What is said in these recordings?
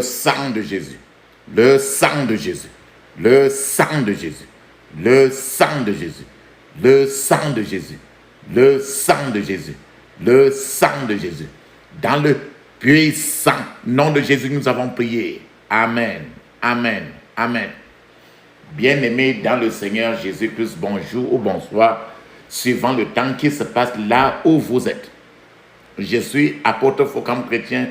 sang de Jésus, le sang de Jésus, le sang de Jésus, le sang de Jésus, le sang de Jésus, le sang de Jésus, le sang de Jésus. Dans le puissant nom de Jésus, nous avons prié. Amen, amen, amen. Bien-aimés dans le Seigneur Jésus-Christ, bonjour ou bonsoir, suivant le temps qui se passe là où vous êtes. Je suis apôtre Focam chrétien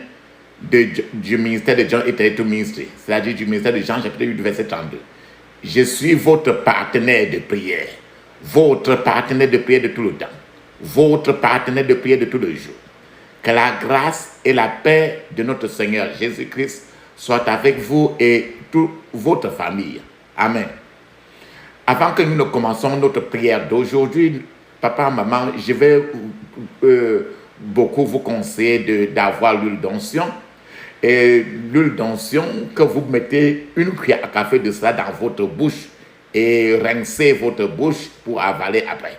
du ministère de John Itaïtou Ministry, c'est-à-dire du ministère de Jean chapitre 8 verset 32. Je suis votre partenaire de prière, votre partenaire de prière de tout le temps, votre partenaire de prière de tous les jours. Que la grâce et la paix de notre Seigneur Jésus-Christ soient avec vous et toute votre famille. Amen. Avant que nous ne commencions notre prière d'aujourd'hui, papa, maman, je vais beaucoup vous conseiller d'avoir l'huile d'onction. Et l'huile d'onction, que vous mettez une cuillère à café de cela dans votre bouche et rincez votre bouche pour avaler après.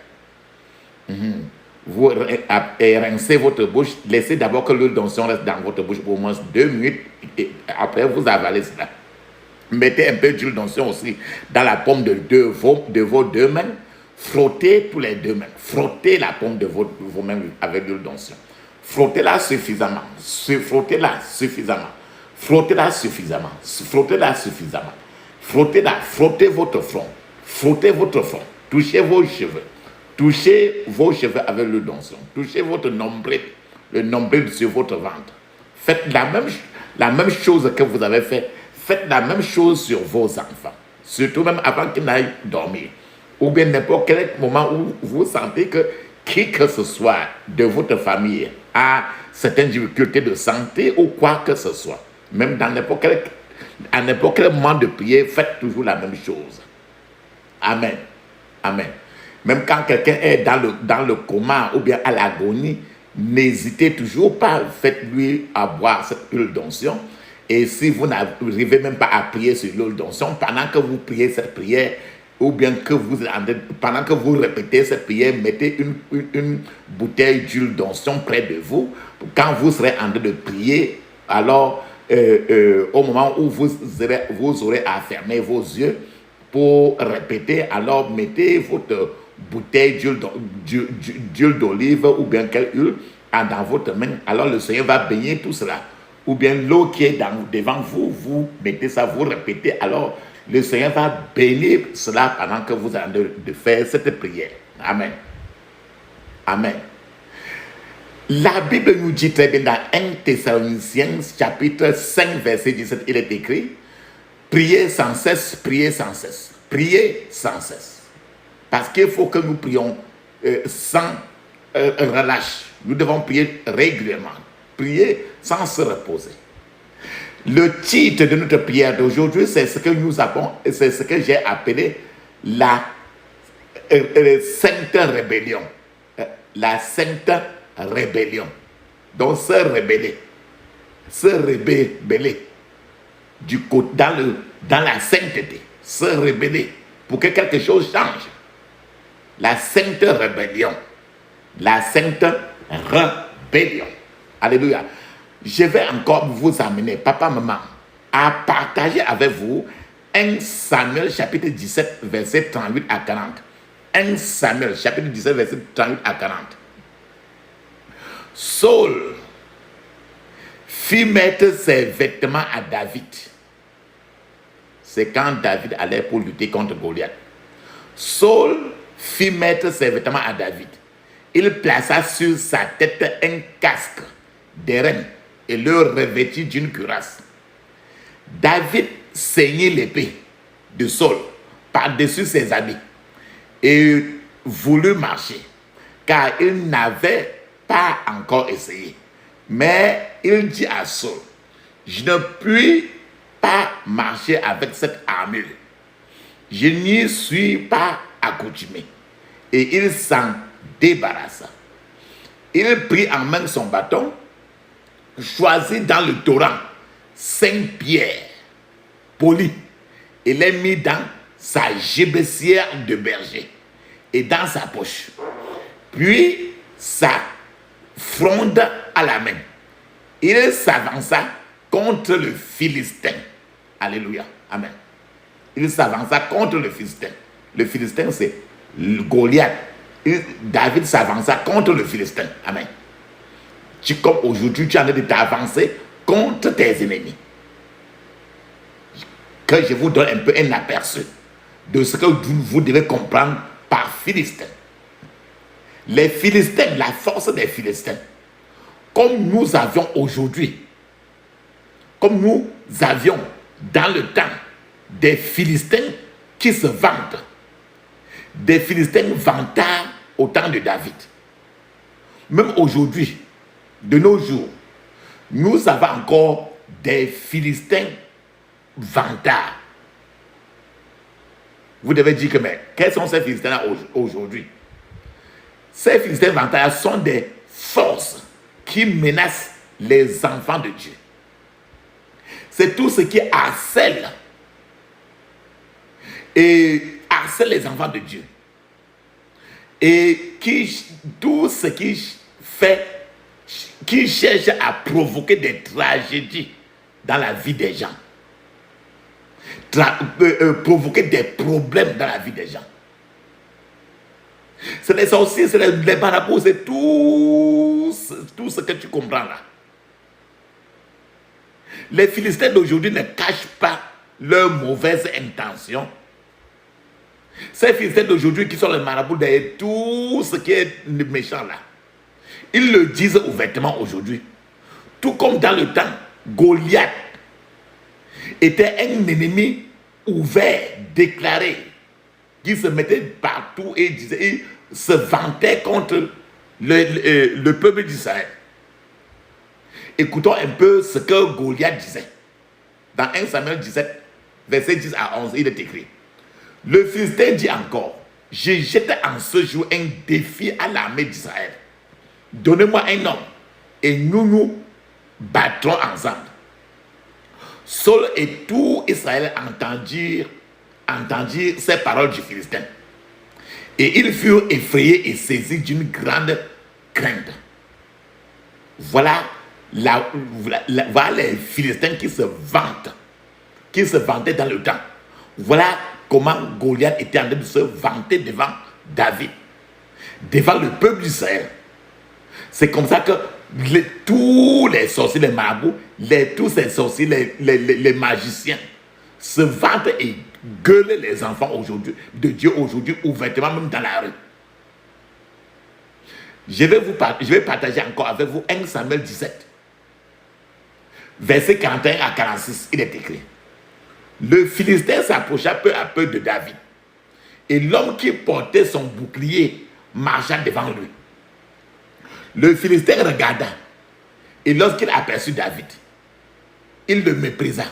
Vous rincez votre bouche, laissez d'abord que l'huile d'onction reste dans votre bouche pour au moins 2 minutes et après vous avalez cela. Mettez un peu d'huile d'onction aussi dans la paume de vos 2 mains. Frottez tous les 2 mains. Frottez la paume de vos mains avec l'huile d'onction. Frottez-la suffisamment. Frottez-la suffisamment. Frottez-la suffisamment. Frottez-la suffisamment. Frottez-la. Frottez votre front. Frottez votre front. Touchez vos cheveux. Touchez vos cheveux avec l'huile d'onction. Touchez votre nombril. Le nombril sur votre ventre. Faites la même chose que vous avez fait. Faites la même chose sur vos enfants. Surtout même avant qu'ils n'aillent dormir. Ou bien n'importe quel moment où vous sentez que qui que ce soit de votre famille a certaines difficultés de santé ou quoi que ce soit. Même dans n'importe quel moment de prière, faites toujours la même chose. Amen. Amen. Même quand quelqu'un est dans le coma ou bien à l'agonie, n'hésitez toujours pas, faites-lui à boire cette huile d'onction. Et si vous n'arrivez même pas à prier sur l'huile d'onction, pendant que vous priez cette prière, ou bien que pendant que vous répétez cette prière, mettez une bouteille d'huile d'onction près de vous. Quand vous serez en train de prier, alors au moment où vous aurez à fermer vos yeux pour répéter, alors mettez votre bouteille d'huile d'olive ou bien quelle huile dans votre main. Alors le Seigneur va baigner tout cela. Ou bien l'eau qui est devant vous, vous mettez ça, vous répétez, alors le Seigneur va bénir cela pendant que vous allez de faire cette prière. Amen. Amen. La Bible nous dit très bien dans 1 Thessaloniciens chapitre 5 verset 17, il est écrit, priez sans cesse, priez sans cesse, priez sans cesse. Parce qu'il faut que nous prions sans relâche. Nous devons prier régulièrement. Prier sans se reposer. Le titre de notre prière d'aujourd'hui, c'est ce que nous avons, c'est ce que j'ai appelé la sainte rébellion. La sainte rébellion. Donc se rebeller dans la sainteté, se rebeller pour que quelque chose change. La sainte rébellion. La sainte rébellion. Alléluia. Je vais encore vous amener, papa, maman, à partager avec vous 1 Samuel chapitre 17, verset 38 à 40. 1 Samuel chapitre 17, verset 38 à 40. Saul fit mettre ses vêtements à David. C'est quand David allait pour lutter contre Goliath. Saul fit mettre ses vêtements à David. Il plaça sur sa tête un casque d'airain et le revêtit d'une cuirasse. David ceignit l'épée de Saul par-dessus ses habits et voulut marcher, car il n'avait pas encore essayé. Mais il dit à Saul, je ne puis pas marcher avec cette armure. Je n'y suis pas accoutumé. Et il s'en débarrassa. Il prit en main son bâton, choisit dans le torrent 5 pierres polies et les mit dans sa gibecière de berger et dans sa poche. Puis sa fronde à la main. Il s'avança contre le Philistin. Alléluia. Amen. Il s'avança contre le Philistin. Le Philistin, c'est le Goliath. David s'avança contre le Philistin. Amen. Comme aujourd'hui, tu es en train de t'avancer contre tes ennemis. Que je vous donne un peu un aperçu de ce que vous devez comprendre par Philistin. Les Philistins, la force des Philistins, comme nous avions aujourd'hui, comme nous avions dans le temps des Philistins qui se vantent, des Philistins vantards au temps de David. Même aujourd'hui, de nos jours, nous avons encore des Philistins vantards. Vous devez dire que, mais quels sont ces Philistins-là aujourd'hui? Ces Philistins vantards sont des forces qui menacent les enfants de Dieu. C'est tout ce qui harcèle les enfants de Dieu. Et tout ce qui cherche à provoquer des tragédies dans la vie des gens. Provoquer des problèmes dans la vie des gens. C'est les sorciers, c'est les marabouts, c'est tout ce que tu comprends là. Les Philistins d'aujourd'hui ne cachent pas leurs mauvaises intentions. Ces Philistins d'aujourd'hui qui sont les marabouts derrière tout ce qui est méchant là, ils le disent ouvertement aujourd'hui. Tout comme dans le temps, Goliath était un ennemi ouvert, déclaré, qui se mettait partout et il se vantait contre le peuple d'Israël. Écoutons un peu ce que Goliath disait. Dans 1 Samuel 17, verset 10 à 11, il est écrit: le Philistin dit encore, je jette en ce jour un défi à l'armée d'Israël. Donnez-moi un homme et nous battrons ensemble. Saul et tout Israël entendirent ces paroles du Philistin. Et ils furent effrayés et saisis d'une grande crainte. Voilà les Philistins qui se vantaient dans le temps. Voilà comment Goliath était en train de se vanter devant David, devant le peuple d'Israël. C'est comme ça que tous les sorciers, les marabouts, tous ces sorciers, les magiciens se vantent et gueulent les enfants aujourd'hui, de Dieu aujourd'hui, ouvertement, même dans la rue. Je vais partager encore avec vous 1 Samuel 17, verset 41 à 46, il est écrit: le Philistin s'approcha peu à peu de David, et l'homme qui portait son bouclier marcha devant lui. Le Philistin regarda, et lorsqu'il aperçut David, il le méprisa,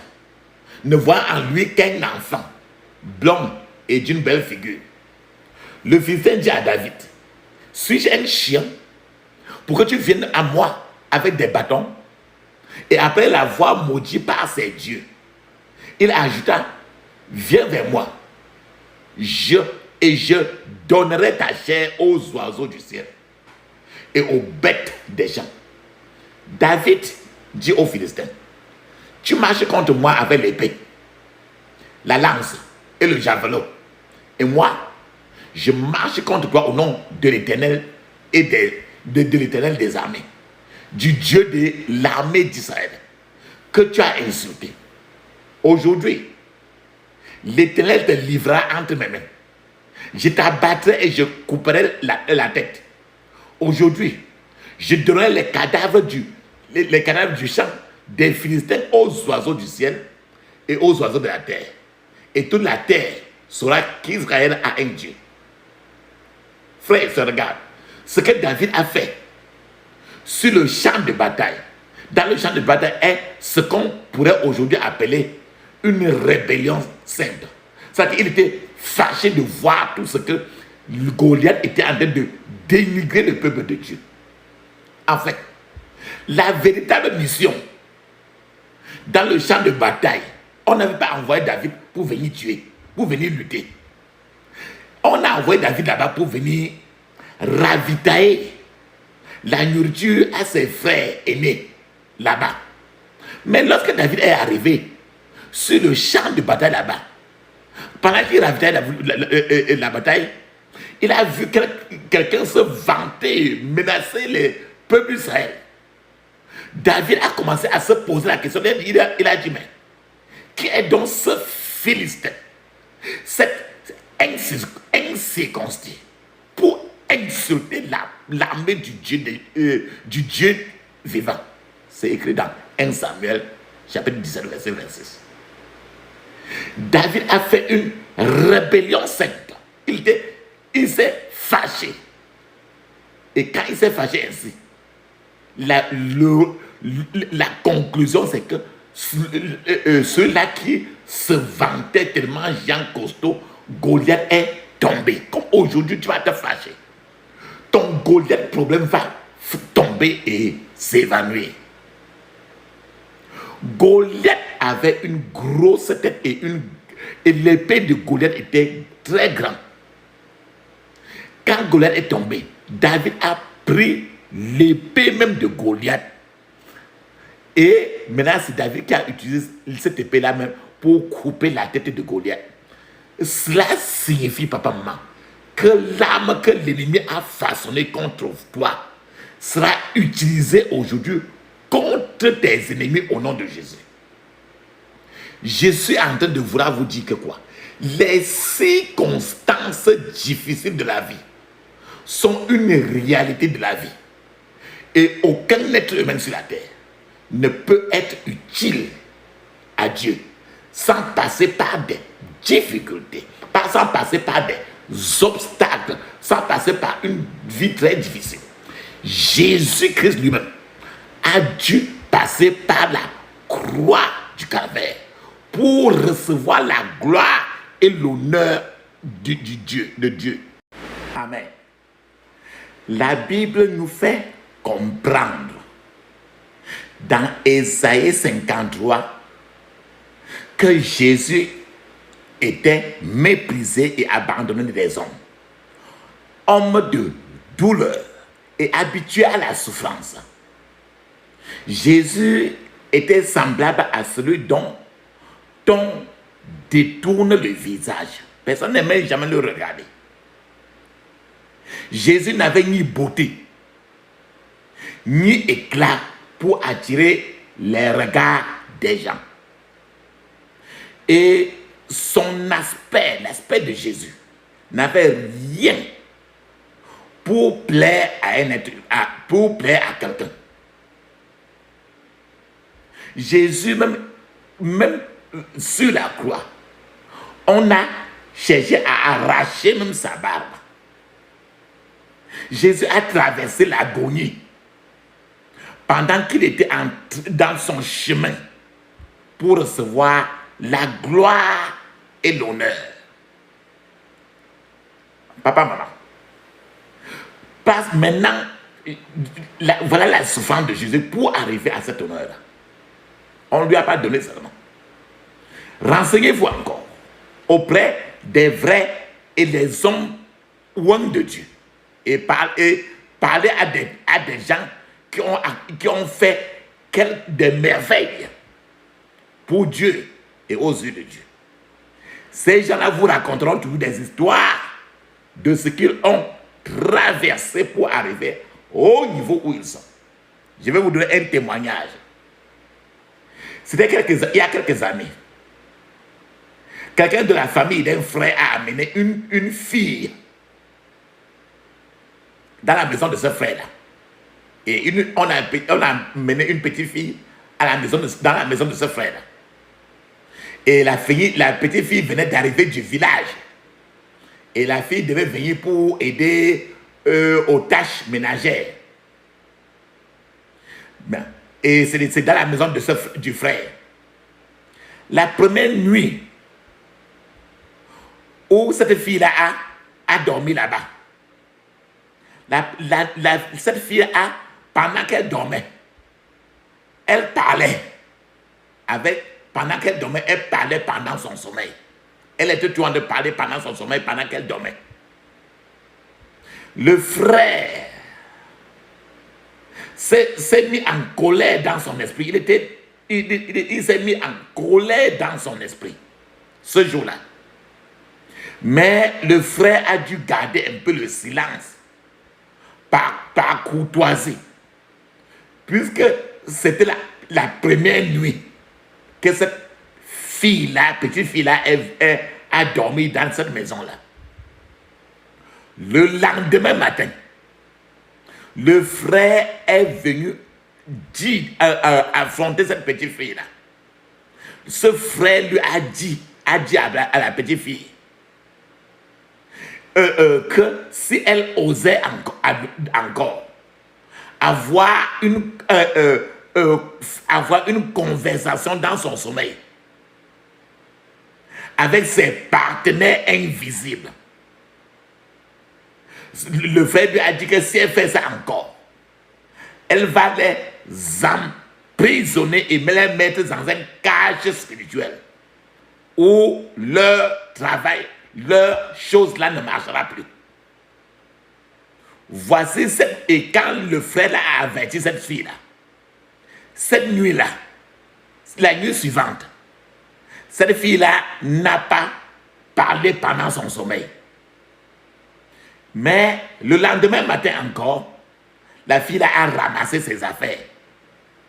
ne voyant en lui qu'un enfant, blond et d'une belle figure. Le Philistin dit à David: suis-je un chien pour que tu viennes à moi avec des bâtons? Et après l'avoir maudit par ses dieux, il ajouta: viens vers moi, je donnerai ta chair aux oiseaux du ciel et aux bêtes des champs. David dit aux Philistins: tu marches contre moi avec l'épée, la lance et le javelot, et moi je marche contre toi au nom de l'Éternel et de l'Éternel des armées, du Dieu de l'armée d'Israël, que tu as insulté. Aujourd'hui, l'Éternel te livrera entre mes mains. Je t'abattrai et je couperai la tête. Aujourd'hui, je donnerai les cadavres du champ des Philistins aux oiseaux du ciel et aux oiseaux de la terre. Et toute la terre saura qu'Israël a un Dieu. Frère, regarde ce que David a fait sur le champ de bataille. Dans le champ de bataille est ce qu'on pourrait aujourd'hui appeler une rébellion sainte. C'est-à-dire qu'il était fâché de voir tout ce que Goliath était en train de dénigrer le peuple de Dieu. En fait, la véritable mission dans le champ de bataille, on n'avait pas envoyé David pour venir tuer, pour venir lutter. On a envoyé David là-bas pour venir ravitailler la nourriture à ses frères aînés là-bas. Mais lorsque David est arrivé sur le champ de bataille là-bas, pendant qu'il ravitaillait la bataille, il a vu quelqu'un se vanter, menacer les peuples d'Israël. David a commencé à se poser la question. Il a dit, mais qui est donc ce Philistin, cet incirconcis, pour insulter l'armée du Dieu vivant? C'est écrit dans 1 Samuel, chapitre 17, verset 26. David a fait une rébellion sainte. Il s'est fâché. Et quand il s'est fâché ainsi, la conclusion, c'est que ceux-là qui se vantaient tellement Jean costaud, Goliath est tombé. Comme aujourd'hui, tu vas te fâcher. Ton Goliath problème va tomber et s'évanouir. Goliath avait une grosse tête et l'épée de Goliath était très grande. Quand Goliath est tombé, David a pris l'épée même de Goliath. Et maintenant, c'est David qui a utilisé cette épée-là même pour couper la tête de Goliath. Cela signifie, papa, maman, que l'arme que l'ennemi a façonnée contre toi sera utilisée aujourd'hui contre tes ennemis au nom de Jésus. Je suis en train de vouloir vous dire que quoi? Les circonstances difficiles de la vie sont une réalité de la vie. Et aucun être humain sur la terre ne peut être utile à Dieu sans passer par des difficultés, sans passer par des obstacles, sans passer par une vie très difficile. Jésus-Christ lui-même a dû passer par la croix du Calvaire pour recevoir la gloire et l'honneur de Dieu. Amen. La Bible nous fait comprendre dans Ésaïe 53 que Jésus était méprisé et abandonné des hommes, homme de douleur et habitué à la souffrance. Jésus était semblable à celui dont on détourne le visage. Personne n'aimait jamais le regarder. Jésus n'avait ni beauté, ni éclat pour attirer les regards des gens. Et son aspect, l'aspect de Jésus, n'avait rien pour plaire à quelqu'un. Jésus, même sur la croix, on a cherché à arracher même sa barbe. Jésus a traversé l'agonie pendant qu'il était dans son chemin pour recevoir la gloire et l'honneur. Papa, maman, passe maintenant, voilà la souffrance de Jésus pour arriver à cet honneur-là. On ne lui a pas donné seulement. Renseignez-vous encore auprès des vrais et des hommes loin de Dieu. Et parler à des gens qui ont fait des merveilles pour Dieu et aux yeux de Dieu. Ces gens-là vous raconteront toujours des histoires de ce qu'ils ont traversé pour arriver au niveau où ils sont. Je vais vous donner un témoignage. Il y a quelques années. Quelqu'un de la famille d'un frère a amené une fille dans la maison de ce frère-là. Et on a amené une petite fille dans la maison de ce frère-là. Et la petite fille venait d'arriver du village. Et la fille devait venir pour aider aux tâches ménagères. Et c'est dans la maison du frère. La première nuit où cette fille-là a dormi là-bas, cette fille pendant qu'elle dormait, elle parlait pendant qu'elle dormait, elle parlait pendant son sommeil. Elle était tout en train de parler pendant son sommeil, pendant qu'elle dormait. Le frère s'est mis en colère dans son esprit. Il était il s'est mis en colère dans son esprit ce jour-là. Mais le frère a dû garder un peu le silence par courtoisie, puisque c'était la première nuit que cette fille-là, petite fille-là, a dormi dans cette maison-là. Le lendemain matin, le frère est venu affronter cette petite fille-là. Ce frère lui a dit à la petite fille que si elle osait encore avoir une conversation dans son sommeil avec ses partenaires invisibles, le frère lui a dit que si elle fait ça encore, elle va les emprisonner et les mettre dans un cage spirituel où leur travail, leur chose là ne marchera plus. Voici et quand le frère là a averti cette fille-là, cette nuit-là, la nuit suivante, cette fille-là n'a pas parlé pendant son sommeil. Mais le lendemain matin encore, la fille là a ramassé ses affaires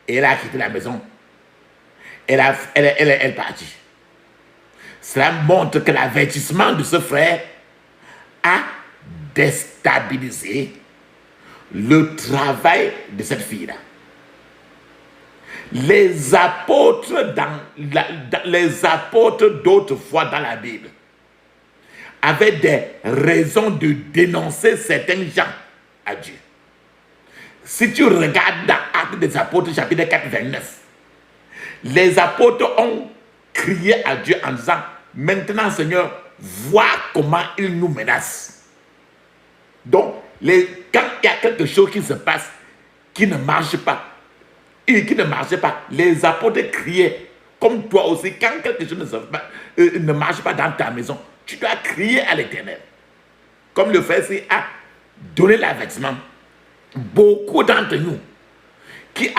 et elle a quitté la maison. Elle est partie. Cela montre que l'avertissement de ce frère a déstabilisé le travail de cette fille-là. Les apôtres d'autrefois dans la Bible avaient des raisons de dénoncer certains gens à Dieu. Si tu regardes dans Actes des Apôtres, chapitre 4, 29, les apôtres ont crié à Dieu en disant: maintenant, Seigneur, vois comment il nous menace. Donc, quand il y a quelque chose qui se passe, qui ne marche pas, les apôtres criaient, comme toi aussi, quand quelque chose ne marche pas dans ta maison, tu dois crier à l'Éternel. Comme le frère a donné l'avertissement, beaucoup d'entre nous qui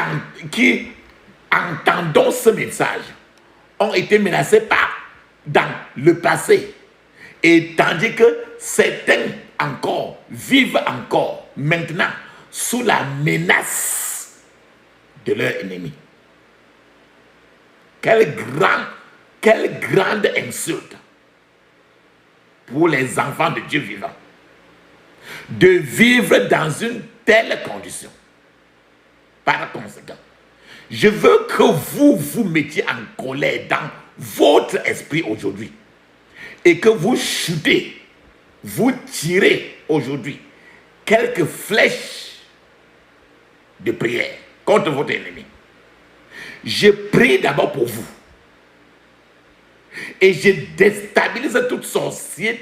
entendons ce message ont été menacés dans le passé, et tandis que certains encore vivent encore maintenant sous la menace de leur ennemi. Quelle grande insulte pour les enfants de Dieu vivant de vivre dans une telle condition. Par conséquent, je veux que vous vous mettiez en colère dans votre esprit aujourd'hui et que vous chutez, vous tirez aujourd'hui quelques flèches de prière contre votre ennemi. Je prie d'abord pour vous et je déstabilise tout sorcier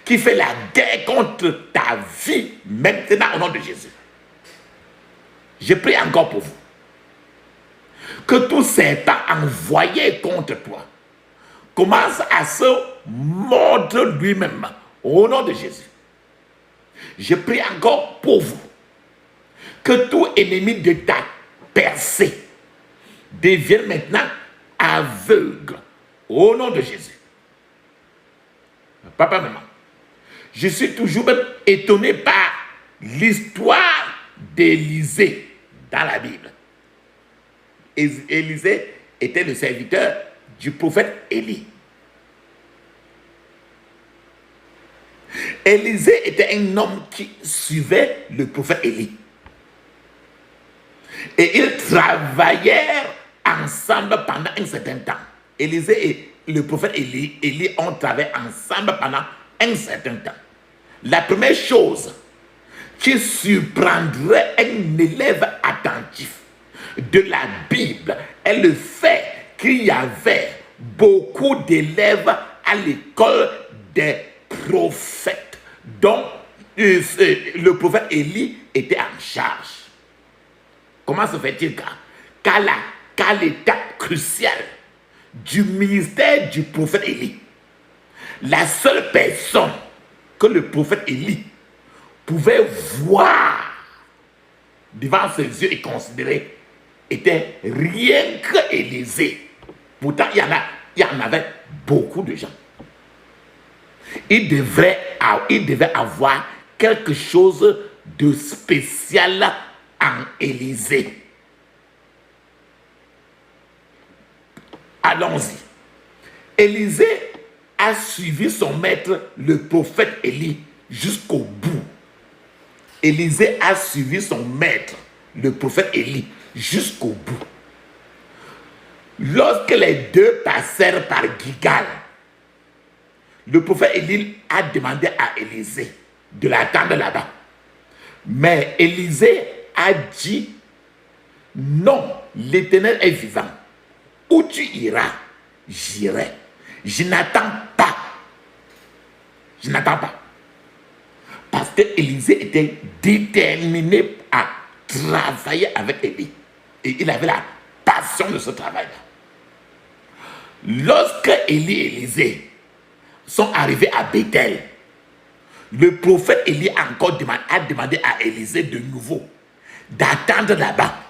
qui fait la guerre contre ta vie maintenant au nom de Jésus. Je prie encore pour vous que tous ces pas envoyés contre toi commence à se mordre lui-même au nom de Jésus. Je prie encore pour vous que tout ennemi de ta percée devienne maintenant aveugle au nom de Jésus. Papa, maman, je suis toujours même étonné par l'histoire d'Élisée dans la Bible. Élisée était le serviteur du prophète Élie. Élisée était un homme qui suivait le prophète Élie. Et ils travaillèrent ensemble pendant un certain temps. Élisée et le prophète Élie ont travaillé ensemble pendant un certain temps. La première chose qui surprendrait un élève attentif de la Bible est le fait qu'il y avait beaucoup d'élèves à l'école des prophètes dont le prophète Élie était en charge. Comment se fait-il qu'à l'étape cruciale du ministère du prophète Élie, la seule personne que le prophète Élie pouvait voir devant ses yeux et considérer était rien que Élisée. Pourtant, il y en avait beaucoup de gens. Il devait avoir quelque chose de spécial en Élisée. Allons-y. Élisée a suivi son maître, le prophète Élie, jusqu'au bout. Élisée a suivi son maître, le prophète Élie, jusqu'au bout. Lorsque les deux passèrent par Gilgal, le prophète Élie a demandé à Élisée de l'attendre là-bas. Mais Élisée a dit, non, l'Éternel est vivant. Où tu iras, j'irai. Je n'attends pas. Je n'attends pas. Parce que Élisée était déterminé à travailler avec Élie. Et il avait la passion de ce travail-là. Lorsque Élie et Élisée sont arrivés à Bethel, le prophète Élie a demandé à Élisée de nouveau d'attendre là-bas.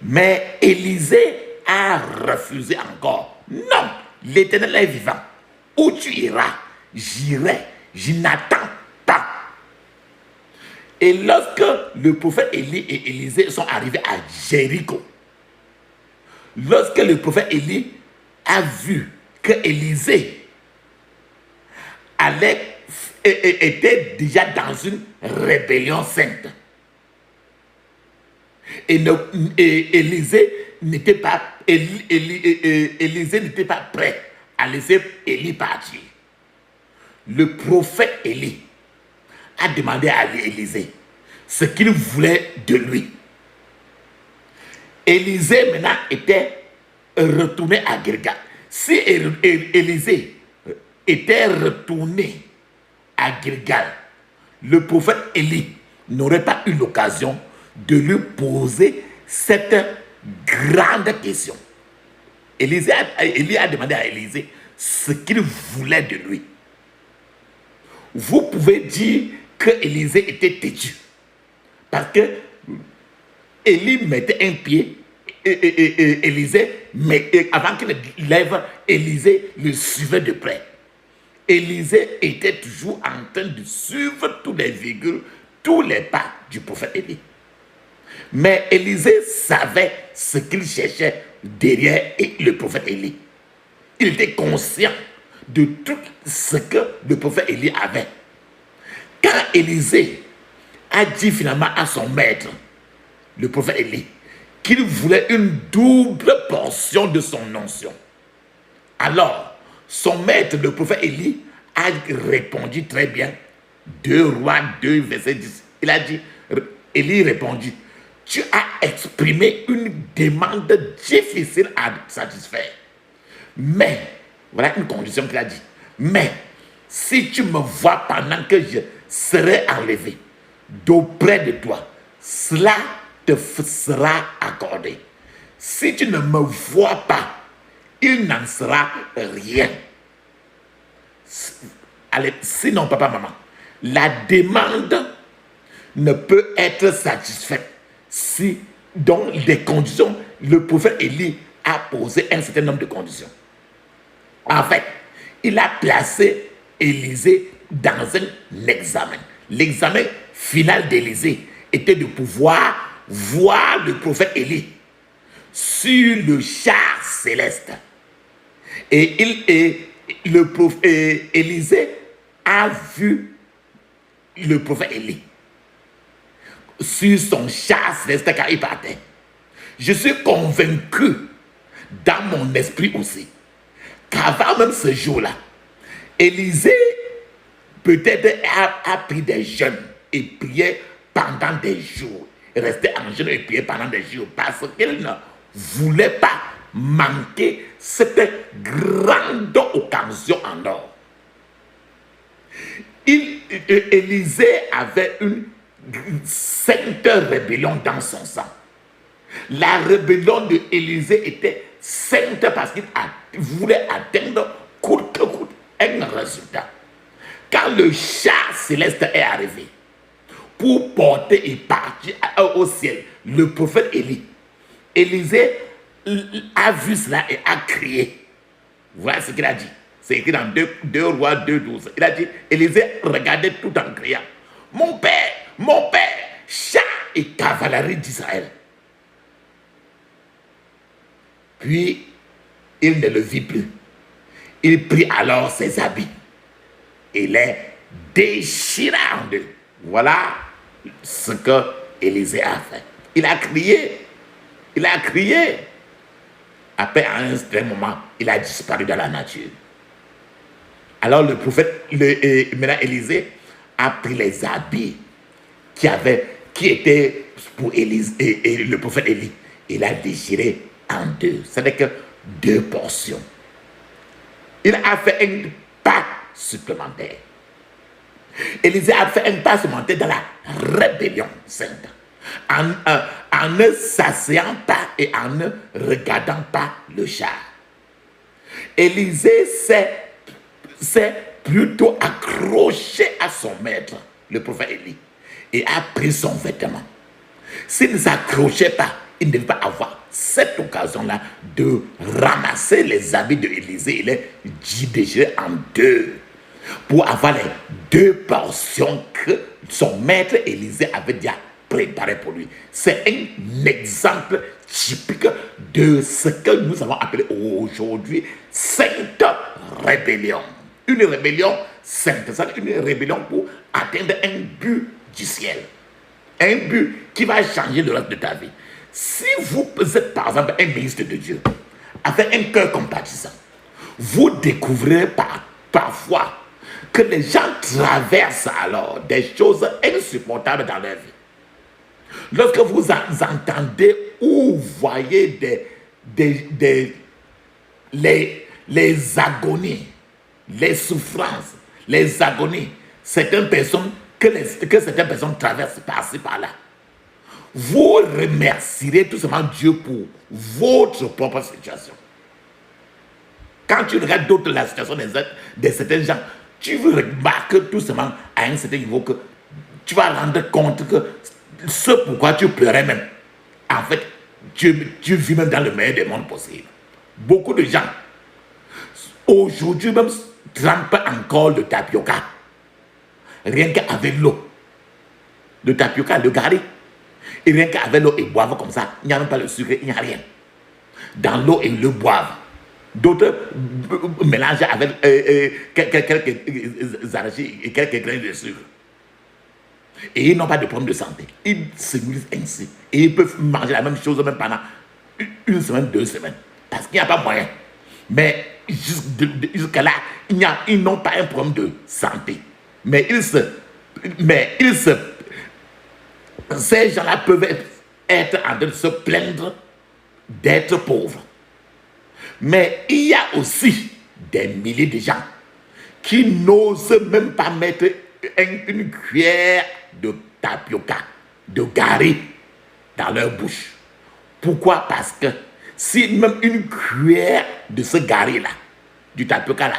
Mais Élisée a refusé encore. Non, l'Éternel est vivant. Où tu iras, j'irai. Je n'attends pas. Et lorsque le prophète Élie et Élisée sont arrivés à Jéricho, lorsque le prophète Élie a vu que Élisée était déjà dans une rébellion sainte, et Élisée n'était pas prêt à laisser Élie partir. Le prophète Élie a demandé à Élisée ce qu'il voulait de lui. Élisée maintenant était retourné à Gilgal. Si Élisée était retourné à Gilgal, le prophète Élie n'aurait pas eu l'occasion de lui poser cette grande question. Élie a demandé à Élisée ce qu'il voulait de lui. Vous pouvez dire que Élisée était têtu, parce que Élie mettait un pied, Élisée, mais avant qu'il lève, Élisée le suivait de près. Élisée était toujours en train de suivre tous les virgules, tous les pas du prophète Élie. Mais Élisée savait ce qu'il cherchait derrière le prophète Élie. Il était conscient de tout ce que le prophète Élie avait. Quand Élisée a dit finalement à son maître, le prophète Élie, qu'il voulait une double portion de son onction, alors son maître, le prophète Élie, a répondu très bien. 2 Rois 2, verset 10. Il a dit, Élie répondit, tu as exprimé une demande difficile à satisfaire. Mais, voilà une condition qu'il a dit. Mais, si tu me vois pendant que je serai enlevé d'auprès de toi, cela te sera accordé. Si tu ne me vois pas, il n'en sera rien. Allez, sinon, papa, maman, la demande ne peut être satisfaite si, dans des conditions, le prophète Élie a posé un certain nombre de conditions. En fait, il a placé Élisée dans un examen. L'examen final d'Élisée était de pouvoir voir le prophète Élie sur le char céleste. Et Élisée a vu le prophète Élie sur son char céleste quand il partait. Je suis convaincu dans mon esprit aussi qu'avant même ce jour-là, Élisée peut-être a pris des jeûnes et prié pendant des jours. Restait en jeûne et prié pendant des jours parce qu'il ne voulait pas manquer cette grande occasion en or. Élisée avait une sainte rébellion dans son sang. La rébellion de Élisée était sainte parce qu'il voulait atteindre coûte que coûte un résultat. Quand le char céleste est arrivé pour porter et partir au ciel le prophète Élie, Élisée a vu cela et a crié. Voilà ce qu'il a dit. C'est écrit dans 2 Rois 2:12. Il a dit, Élisée regardait tout en criant, mon père, chars et cavalerie d'Israël. Puis, il ne le vit plus. Il prit alors ses habits et les déchira en deux. Voilà ce que Élisée a fait. Il a crié. Après, à un certain moment, il a disparu dans la nature. Alors le prophète, maintenant Élisée, a pris les habits qui étaient pour Élisée et le prophète Élie. Il a déchiré en deux. Ce n'est que 2 portions. Il a fait un pas supplémentaire. Élisée a fait un pas supplémentaire dans la rébellion sainte. En ne s'asseyant pas et en ne regardant pas le char. Élisée s'est plutôt accroché à son maître, le prophète Élie, et a pris son vêtement. S'il ne s'accrochait pas, il ne devait pas avoir cette occasion-là de ramasser les habits de Élisée et les déchirer en 2 pour avoir les 2 portions que son maître Élisée avait déjà préparées pour lui. C'est un exemple typique de ce que nous avons appelé aujourd'hui sainte rébellion. Une rébellion sainte, c'est une rébellion pour atteindre un but du ciel. Un but qui va changer le reste de ta vie. Si vous êtes par exemple un ministre de Dieu, avec un cœur compatissant, vous découvrez parfois que les gens traversent alors des choses insupportables dans leur vie. Lorsque vous entendez ou voyez les agonies, les souffrances, les agonies, certaines personnes que certaines personnes traversent par-ci, par-là, vous remercierez tout simplement Dieu pour votre propre situation. Quand tu regardes d'autres la situation de certains gens, tu remarques tout simplement à un certain niveau que tu vas rendre compte que ce pourquoi tu pleurais même, en fait, tu vis même dans le meilleur des mondes possible. Beaucoup de gens, aujourd'hui même, trempent encore le tapioca. Rien qu'avec l'eau. Le tapioca, le gari. Et rien qu'avec l'eau, ils boivent comme ça. Il n'y a même pas le sucre, il n'y a rien. Dans l'eau, ils le boivent. D'autres mélangent avec quelques arachides et quelques grains de sucre. Et ils n'ont pas de problème de santé. Ils se nourrissent ainsi. Et ils peuvent manger la même chose même pendant 1 semaine, 2 semaines. Parce qu'il n'y a pas moyen. Mais jusqu'à là, ils n'ont pas un problème de santé. Mais ces gens-là peuvent être en train de se plaindre d'être pauvres. Mais il y a aussi des milliers de gens qui n'osent même pas mettre une cuillère de tapioca, de gari dans leur bouche. Pourquoi? Parce que si même une cuillère de ce gari-là, du tapioca-là,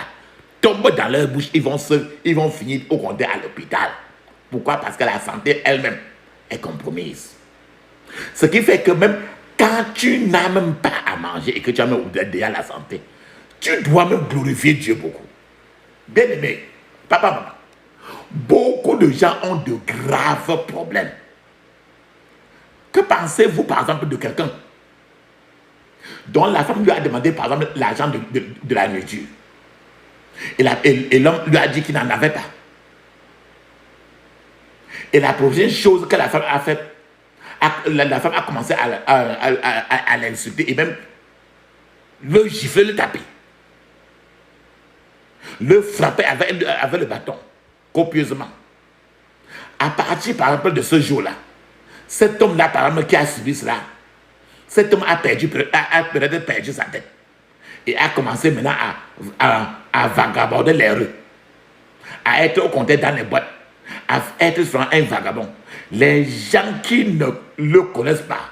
tombe dans leur bouche, ils vont finir au contraire à l'hôpital. Pourquoi? Parce que la santé elle-même est compromise. Ce qui fait que même quand tu n'as même pas à manger et que tu as même déjà la santé, tu dois même glorifier Dieu beaucoup. Bien aimé, papa, maman, beaucoup de gens ont de graves problèmes. Que pensez-vous par exemple de quelqu'un dont la femme lui a demandé par exemple l'argent de la nourriture et l'homme lui a dit qu'il n'en avait pas. Et la prochaine chose que la femme a fait, la femme a commencé à l'insulter et même le gifler, le taper. Le frapper avec le bâton, copieusement. À partir, par exemple, de ce jour-là, cet homme-là, par exemple, qui a subi cela, cet homme a peut-être perdu sa tête. Et a commencé maintenant à vagabonder les rues, à être au contraire dans les boîtes, à être sur un vagabond. Les gens qui ne le connaissent pas,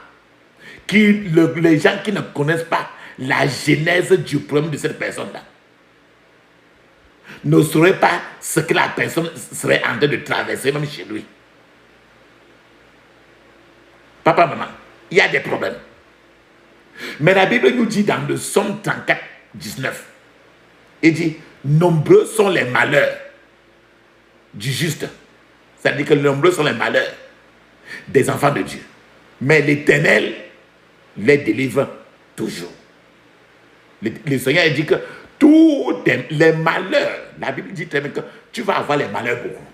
les gens qui ne connaissent pas la genèse du problème de cette personne-là, ne sauraient pas ce que la personne serait en train de traverser même chez lui. Papa, maman, il y a des problèmes. Mais la Bible nous dit dans le Psaume 34, 19, il dit, nombreux sont les malheurs du juste. C'est-à-dire que nombreux sont les malheurs des enfants de Dieu. Mais l'Éternel les délivre toujours. Le Seigneur dit que tous les malheurs, la Bible dit très bien que tu vas avoir les malheurs beaucoup.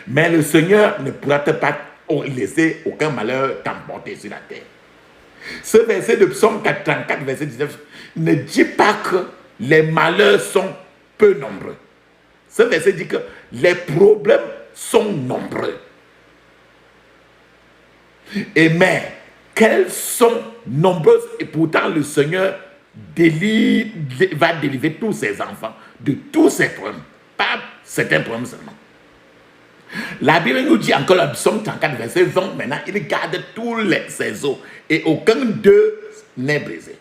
Mais le Seigneur ne pourra pas laisser aucun malheur t'emporter sur la terre. Ce verset de Psaume 34, verset 19, ne dit pas que les malheurs sont peu nombreux. Ce verset dit que les problèmes sont nombreux. Et mais, qu'elles sont nombreuses, et pourtant le Seigneur va délivrer tous ses enfants de tous ces problèmes, pas certains problèmes seulement. La Bible nous dit encore dans Psaume 34, verset 20, maintenant, il garde tous ses os et aucun d'eux n'est brisé.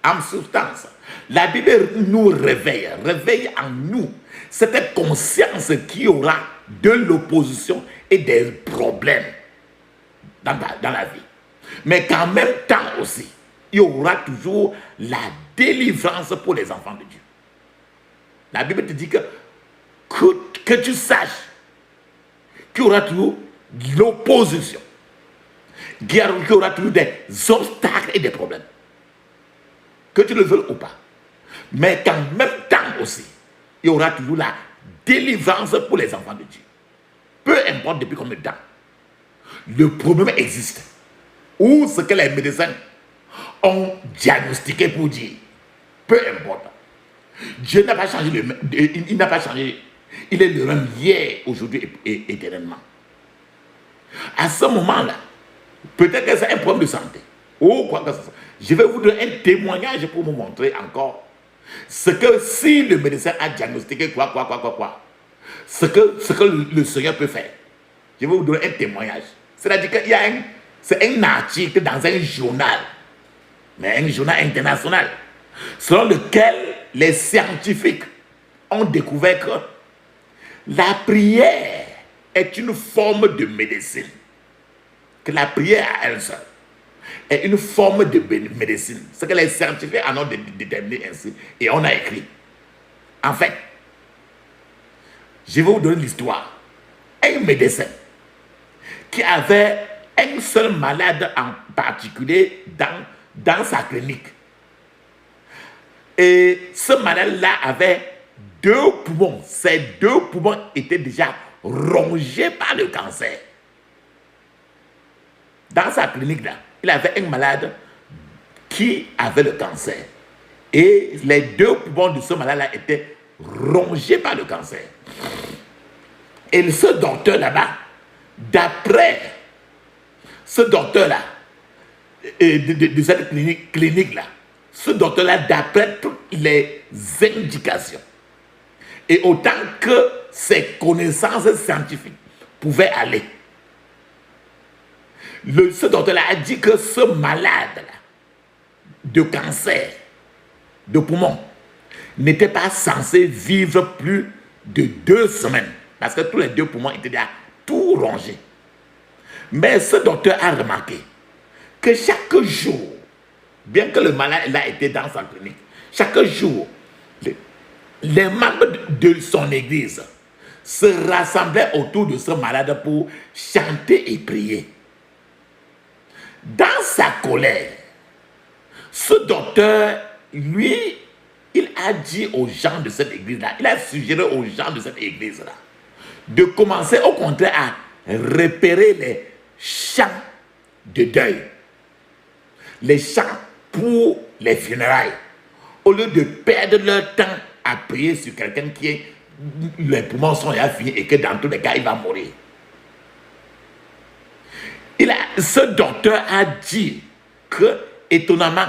En substance, la Bible nous réveille en nous cette conscience qu'il y aura de l'opposition et des problèmes dans la vie. Mais qu'en même temps aussi, il y aura toujours la délivrance pour les enfants de Dieu. La Bible te dit que tu saches qu'il y aura toujours l'opposition, qu'il y aura toujours des obstacles et des problèmes, que tu le veuilles ou pas. Mais qu'en même temps aussi, il y aura toujours la délivrance pour les enfants de Dieu. Peu importe depuis combien de temps. Le problème existe. Ou ce que les médecins ont diagnostiqué pour dire. Peu importe. Dieu n'a pas changé. Il n'a pas changé. Il est le même hier, aujourd'hui et éternellement. À ce moment-là, peut-être que c'est un problème de santé. Ou quoi que ce soit. Je vais vous donner un témoignage pour vous montrer encore ce que si le médecin a diagnostiqué ce que le Seigneur peut faire. Je vais vous donner un témoignage. C'est-à-dire qu'il c'est un article dans un journal, mais un journal international, selon lequel les scientifiques ont découvert que la prière est une forme de médecine. Que la prière à elle seule est une forme de médecine. C'est que les scientifiques en ont déterminé ainsi. Et on a écrit. En fait, je vais vous donner l'histoire. Un médecin qui avait un seul malade en particulier dans sa clinique. Et ce malade-là avait 2 poumons. Ces 2 poumons étaient déjà rongés par le cancer. Dans sa clinique-là, il avait un malade qui avait le cancer. Et les 2 poumons de ce malade-là étaient rongés par le cancer. Et ce docteur là-bas, d'après ce docteur-là, de cette clinique-là, ce docteur-là, d'après toutes les indications, et autant que ses connaissances scientifiques pouvaient aller, ce docteur-là a dit que ce malade-là, de cancer, de poumon, n'était pas censé vivre plus de 2 semaines, parce que tous les 2 poumons étaient déjà tout rongés. Mais ce docteur a remarqué que chaque jour, bien que le malade là était dans sa clinique, chaque jour, les membres de son église se rassemblaient autour de ce malade pour chanter et prier. Dans sa colère, ce docteur, lui, il a dit aux gens de cette église-là, il a suggéré aux gens de cette église-là de commencer au contraire à repérer les chants de deuil, les chants pour les funérailles, au lieu de perdre leur temps à prier sur quelqu'un qui est, les poumons sont déjà finis et que dans tous les cas il va mourir. Ce docteur a dit que, étonnamment,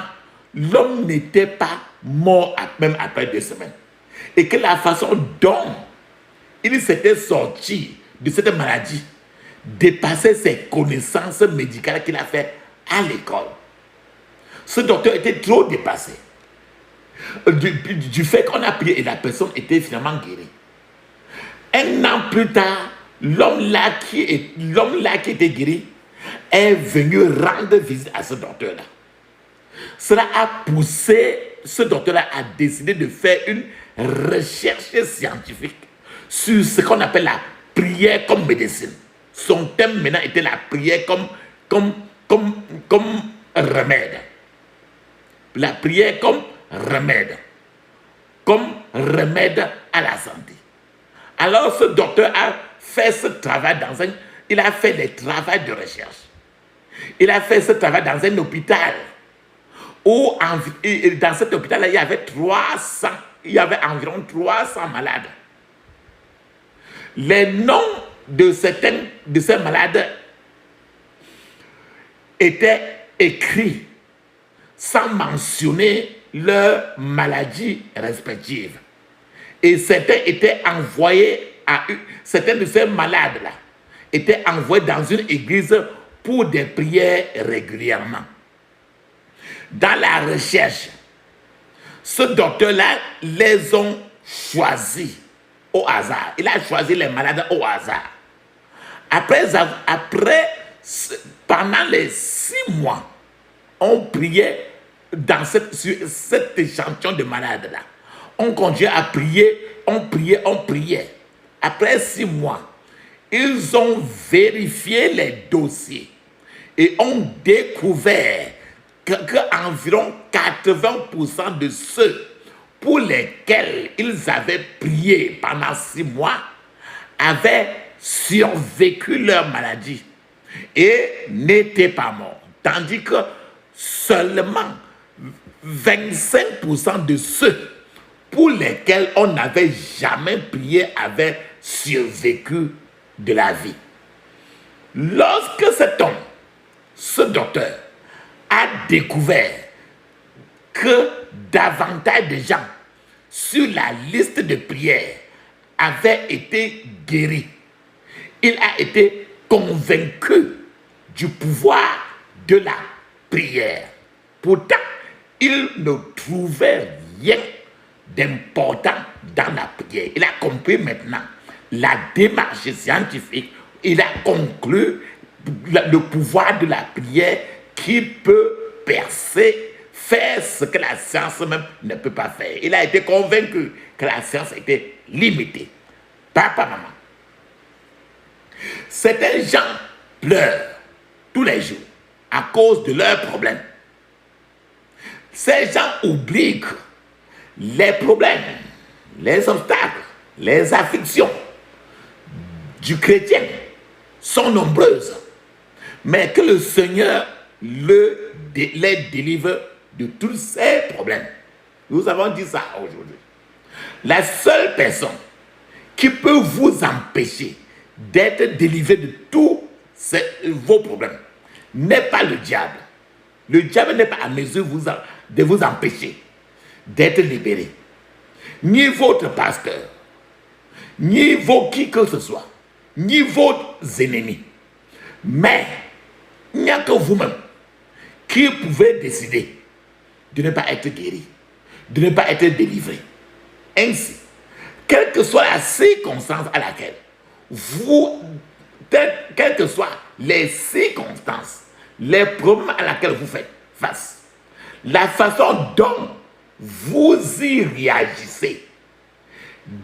l'homme n'était pas mort même après 2 semaines. Et que la façon dont il s'était sorti de cette maladie dépassait ses connaissances médicales qu'il a fait à l'école. Ce docteur était trop dépassé du fait qu'on a prié et la personne était finalement guérie. 1 an plus tard, l'homme là qui était guéri est venu rendre visite à ce docteur-là. Cela a poussé ce docteur-là à décider de faire une recherche scientifique sur ce qu'on appelle la prière comme médecine. Son thème maintenant était la prière comme remède. La prière comme remède à la santé. Alors ce docteur a fait ce travail il a fait des travaux de recherche. Il a fait ce travail dans un hôpital où dans cet hôpital-là, il y avait environ 300 malades. Les noms de certains de ces malades étaient écrits sans mentionner leurs maladies respectives. Et certains de ces malades-là étaient envoyés dans une église pour des prières régulièrement. Dans la recherche, ce docteur-là les a choisis au hasard. Il a choisi les malades au hasard. Pendant les 6 mois, on priait sur cet échantillon de malades-là. On continuait à prier, on priait. Après 6 mois, ils ont vérifié les dossiers et ont découvert qu'environ 80% de ceux pour lesquels ils avaient prié pendant 6 mois avaient survécu leur maladie et n'étaient pas morts. Tandis que seulement 25% de ceux pour lesquels on n'avait jamais prié avaient survécu de la vie. Lorsque cet homme, ce docteur, a découvert que davantage de gens sur la liste de prières avaient été guéris, il a été convaincu du pouvoir de la prière. Pourtant, il ne trouvait rien d'important dans la prière. Il a compris maintenant la démarche scientifique. Il a conclu le pouvoir de la prière qui peut percer, faire ce que la science même ne peut pas faire. Il a été convaincu que la science était limitée. Papa, maman. Certains gens pleurent tous les jours à cause de leurs problèmes. Ces gens oublient que les problèmes, les obstacles, les afflictions du chrétien sont nombreuses, mais que le Seigneur les délivre de tous ces problèmes. Nous avons dit ça aujourd'hui. La seule personne qui peut vous empêcher d'être délivré de tous vos problèmes n'est pas le diable. Le diable n'est pas à mesure de vous empêcher d'être libéré. Ni votre pasteur, ni qui que ce soit, ni vos ennemis. Mais il n'y a que vous-même qui pouvez décider de ne pas être guéri, de ne pas être délivré. Ainsi, quelle que soit la circonstance à laquelle quelles que soient les circonstances, les problèmes à laquelle vous faites face, la façon dont vous y réagissez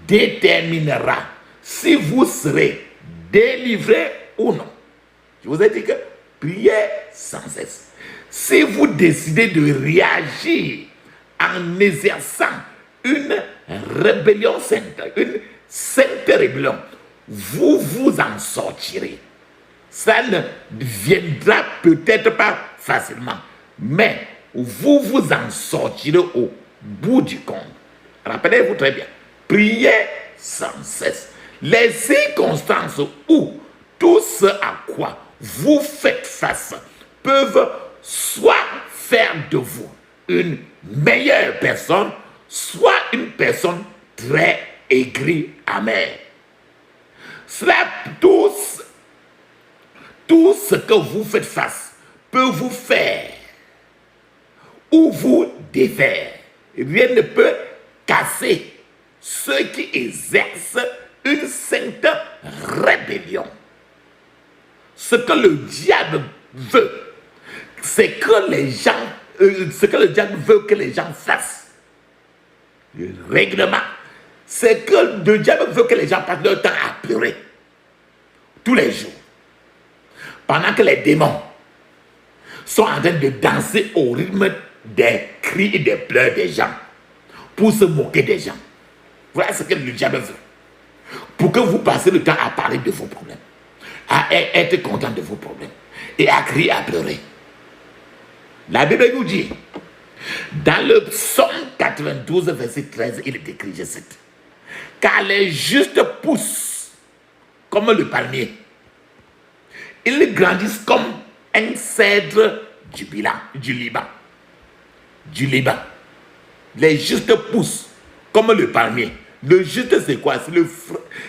déterminera si vous serez délivré ou non. Je vous ai dit que priez sans cesse. Si vous décidez de réagir en exerçant une rébellion sainte, une sainte rébellion, vous vous en sortirez. Ça ne viendra peut-être pas facilement, mais vous vous en sortirez au bout du compte. Rappelez-vous très bien, priez sans cesse. Les circonstances où tout ce à quoi vous faites face peuvent soit faire de vous une meilleure personne, soit une personne très aigrie, amère. Tout ce que vous faites face peut vous faire ou vous défaire. Rien ne peut casser ceux qui exercent une sainte rébellion. Ce que le diable veut, c'est que les gens, ce que le diable veut que les gens fassent. Le règlement, c'est que le diable veut que les gens passent leur temps à pleurer tous les jours. Pendant que les démons sont en train de danser au rythme des cris et des pleurs des gens pour se moquer des gens. Voilà ce que le diable veut. Pour que vous passiez le temps à parler de vos problèmes, à être content de vos problèmes et à crier, à pleurer. La Bible nous dit, dans le psaume 92, verset 13, il est écrit, je cite, car les justes poussent comme le palmier. Ils grandissent comme un cèdre du Liban. Du Liban. Les justes poussent comme le palmier. Le juste, c'est quoi?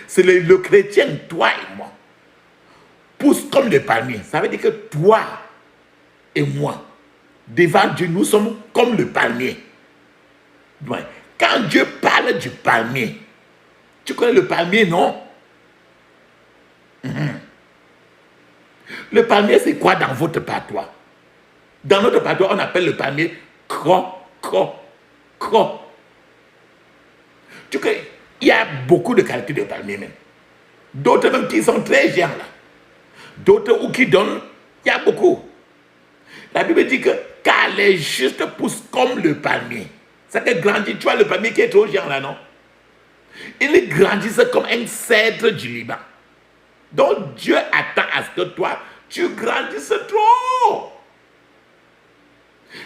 C'est le chrétien, toi et moi. Pousse comme le palmier. Ça veut dire que toi et moi, devant Dieu, nous sommes comme le palmier. Ouais. Quand Dieu parle du palmier, tu connais le palmier, non? Le palmier, c'est quoi dans votre patois? Dans notre patois, on appelle le palmier cro. Tu connais, il y a beaucoup de qualités de palmier même. D'autres même qui sont très géants là. D'autres ou qui donnent, il y a beaucoup. La Bible dit que car les justes poussent comme le palmier. Ça te grandit, tu vois le palmier qui est trop géant là, non? Ils grandissent comme un cèdre du Liban. Donc Dieu attend à ce que toi, tu grandisses trop.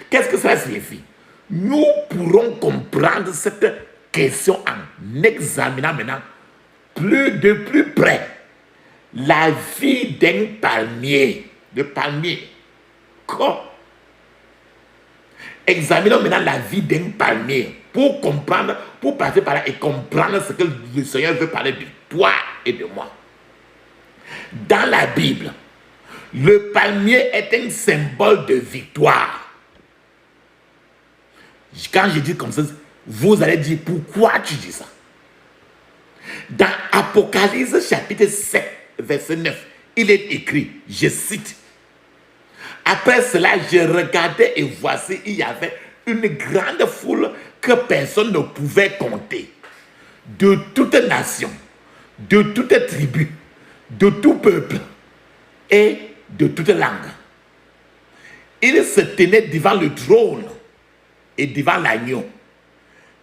Qu'est-ce que ça signifie? Nous pourrons comprendre cette question en examinant maintenant de plus près la vie d'un palmier. De palmier. Quoi? Examinons maintenant la vie d'un palmier pour comprendre, pour passer par là et comprendre ce que le Seigneur veut parler de toi et de moi. Dans la Bible, le palmier est un symbole de victoire. Quand je dis comme ça, vous allez dire pourquoi tu dis ça. Dans Apocalypse chapitre 7, verset 9, il est écrit, je cite, après cela, je regardais et voici, il y avait une grande foule que personne ne pouvait compter. De toute nation, de toute tribu, de tout peuple et de toute langue. Ils se tenaient devant le trône et devant l'agneau,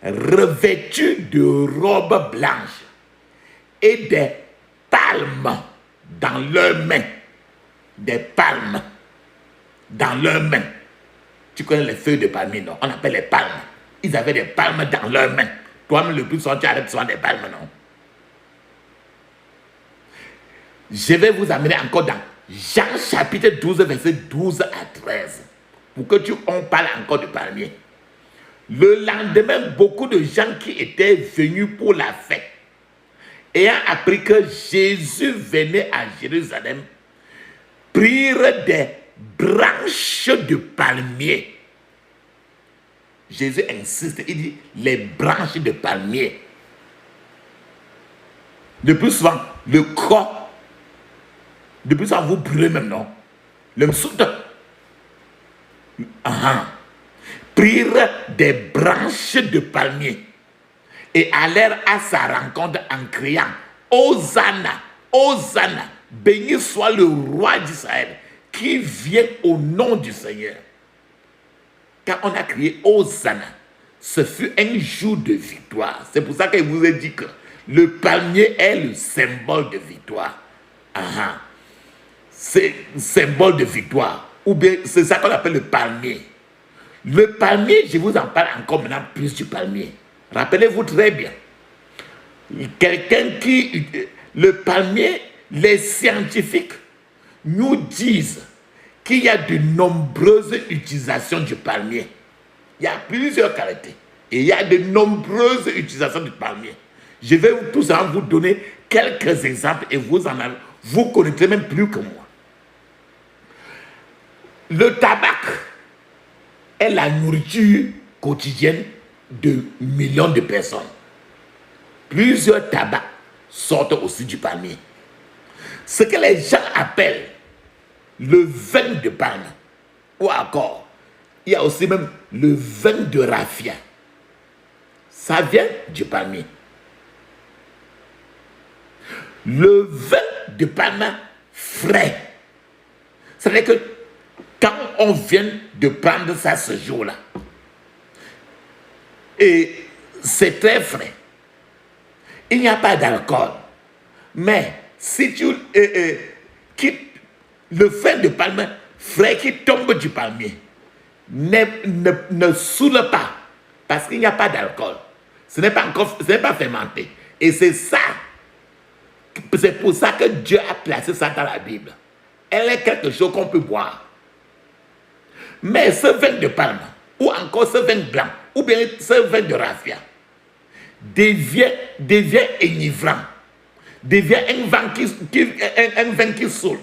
revêtus de robes blanches et des palmes dans leurs mains. Des palmes dans leurs mains. Tu connais les feuilles de palmier, non? On appelle les palmes. Ils avaient des palmes dans leurs mains. Toi-même, le plus souvent, tu arrêtes souvent des palmes, non? Je vais vous amener encore dans Jean chapitre 12, verset 12 à 13. Pour que on parle encore de palmier. Le lendemain, beaucoup de gens qui étaient venus pour la fête, ayant appris que Jésus venait à Jérusalem, prirent des branches de palmier. Jésus insiste, il dit les branches de palmier. Le plus souvent, le corps, le plus souvent vous brûlez même, non? Le soute. Prirent des branches de palmier et allèrent à sa rencontre en criant Hosanna, Hosanna, béni soit le roi d'Israël qui vient au nom du Seigneur. Quand on a crié Hosanna, ce fut un jour de victoire. C'est pour ça que je vous ai dit que le palmier est le symbole de victoire. C'est le symbole de victoire. Ou bien c'est ça qu'on appelle le palmier. Le palmier, je vous en parle encore maintenant plus du palmier. Rappelez-vous très bien. Le palmier, les scientifiques nous disent qu'il y a de nombreuses utilisations du palmier. Il y a plusieurs qualités. Et il y a de nombreuses utilisations du palmier. Je vais tous vous donner quelques exemples et vous connaîtrez même plus que moi. Le tabac est la nourriture quotidienne de millions de personnes. Plusieurs tabacs sortent aussi du palmier. Ce que les gens appellent le vin de palme. Ou encore, il y a aussi même le vin de raffia. Ça vient du palmier. Le vin de palme frais. C'est-à-dire que quand on vient de prendre ça ce jour-là, et c'est très frais, il n'y a pas d'alcool. Mais si tu quittes le vin de palme frais qui tombe du palmier, ne saoule pas, parce qu'il n'y a pas d'alcool. Ce n'est pas fermenté. Et c'est pour ça que Dieu a placé ça dans la Bible. Elle est quelque chose qu'on peut boire. Mais ce vin de palme, ou encore ce vin blanc, ou bien ce vin de raffia, devient enivrant, devient un vin qui saoule.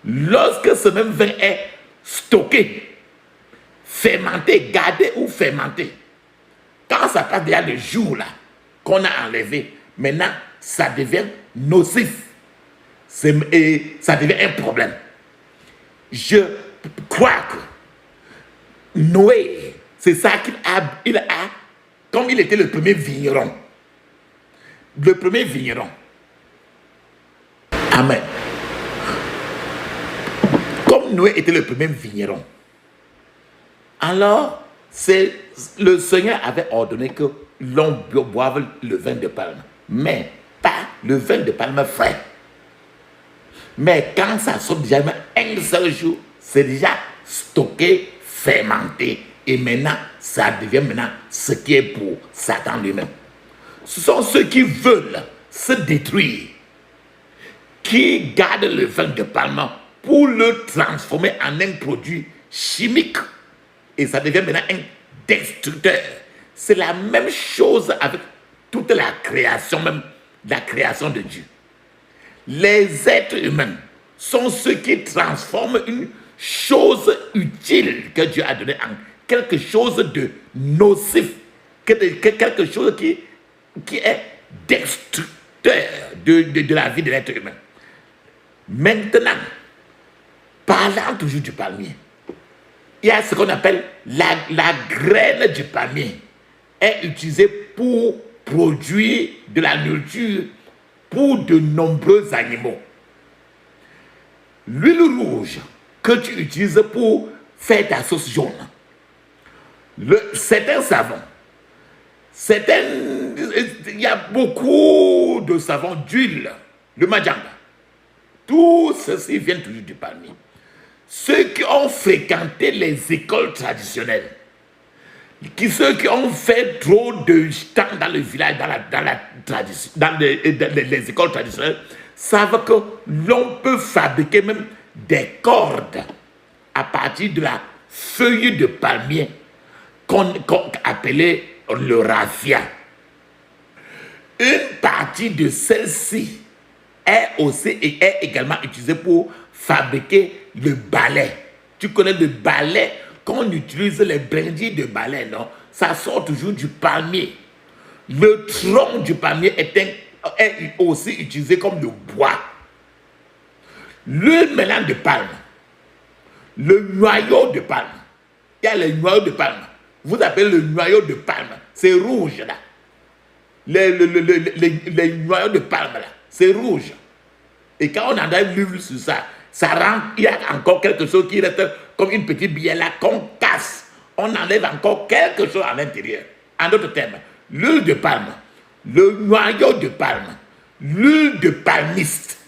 Lorsque ce même vin est stocké, fermenté, gardé ou fermenté, quand ça passe déjà le jour là qu'on a enlevé, maintenant ça devient nocif. Et ça devient un problème. Je crois que Noé, c'est ça qu'il a, comme il était le premier vigneron. Le premier vigneron. Amen. Comme Noé était le premier vigneron, alors le Seigneur avait ordonné que l'on boive le vin de palme, mais pas le vin de palme frais. Mais quand ça sort déjà un seul jour, c'est déjà stocké, fermenté. Et maintenant, ça devient ce qui est pour Satan lui-même. Ce sont ceux qui veulent se détruire, qui gardent le vin de palme pour le transformer en un produit chimique. Et ça devient maintenant un destructeur. C'est la même chose avec toute la création, même la création de Dieu. Les êtres humains sont ceux qui transforment une chose utile que Dieu a donnée en quelque chose de nocif, quelque chose qui est destructeur de la vie de l'être humain. Maintenant, parlant toujours du palmier, il y a ce qu'on appelle la graine du palmier est utilisée pour produire de la nourriture pour de nombreux animaux. L'huile rouge que tu utilises pour faire ta sauce jaune, c'est un savon. Il y a beaucoup de savons d'huile, le majamba. Tout ceci vient toujours du palmier. Ceux qui ont fréquenté les écoles traditionnelles, ceux qui ont fait trop de temps dans le village, dans les écoles traditionnelles, savent que l'on peut fabriquer même des cordes à partir de la feuille de palmier qu'on appelait le raffia. Une partie de celle-ci est également utilisée pour fabriquer le balai. Tu connais le balai? Quand on utilise les brindilles de balai, non? Ça sort toujours du palmier. Le tronc du palmier est aussi utilisé comme le bois. Le mélange de palme, le noyau de palme. Il y a le noyau de palme. Vous appelez le noyau de palme. C'est rouge là. Les noyaux de palme là, c'est rouge. Et quand on enlève l'huile sur ça, ça rend, il y a encore quelque chose qui reste comme une petite bielle là qu'on casse. On enlève encore quelque chose à l'intérieur. En d'autres termes, l'huile de palme, le noyau de palme, l'huile de palmiste,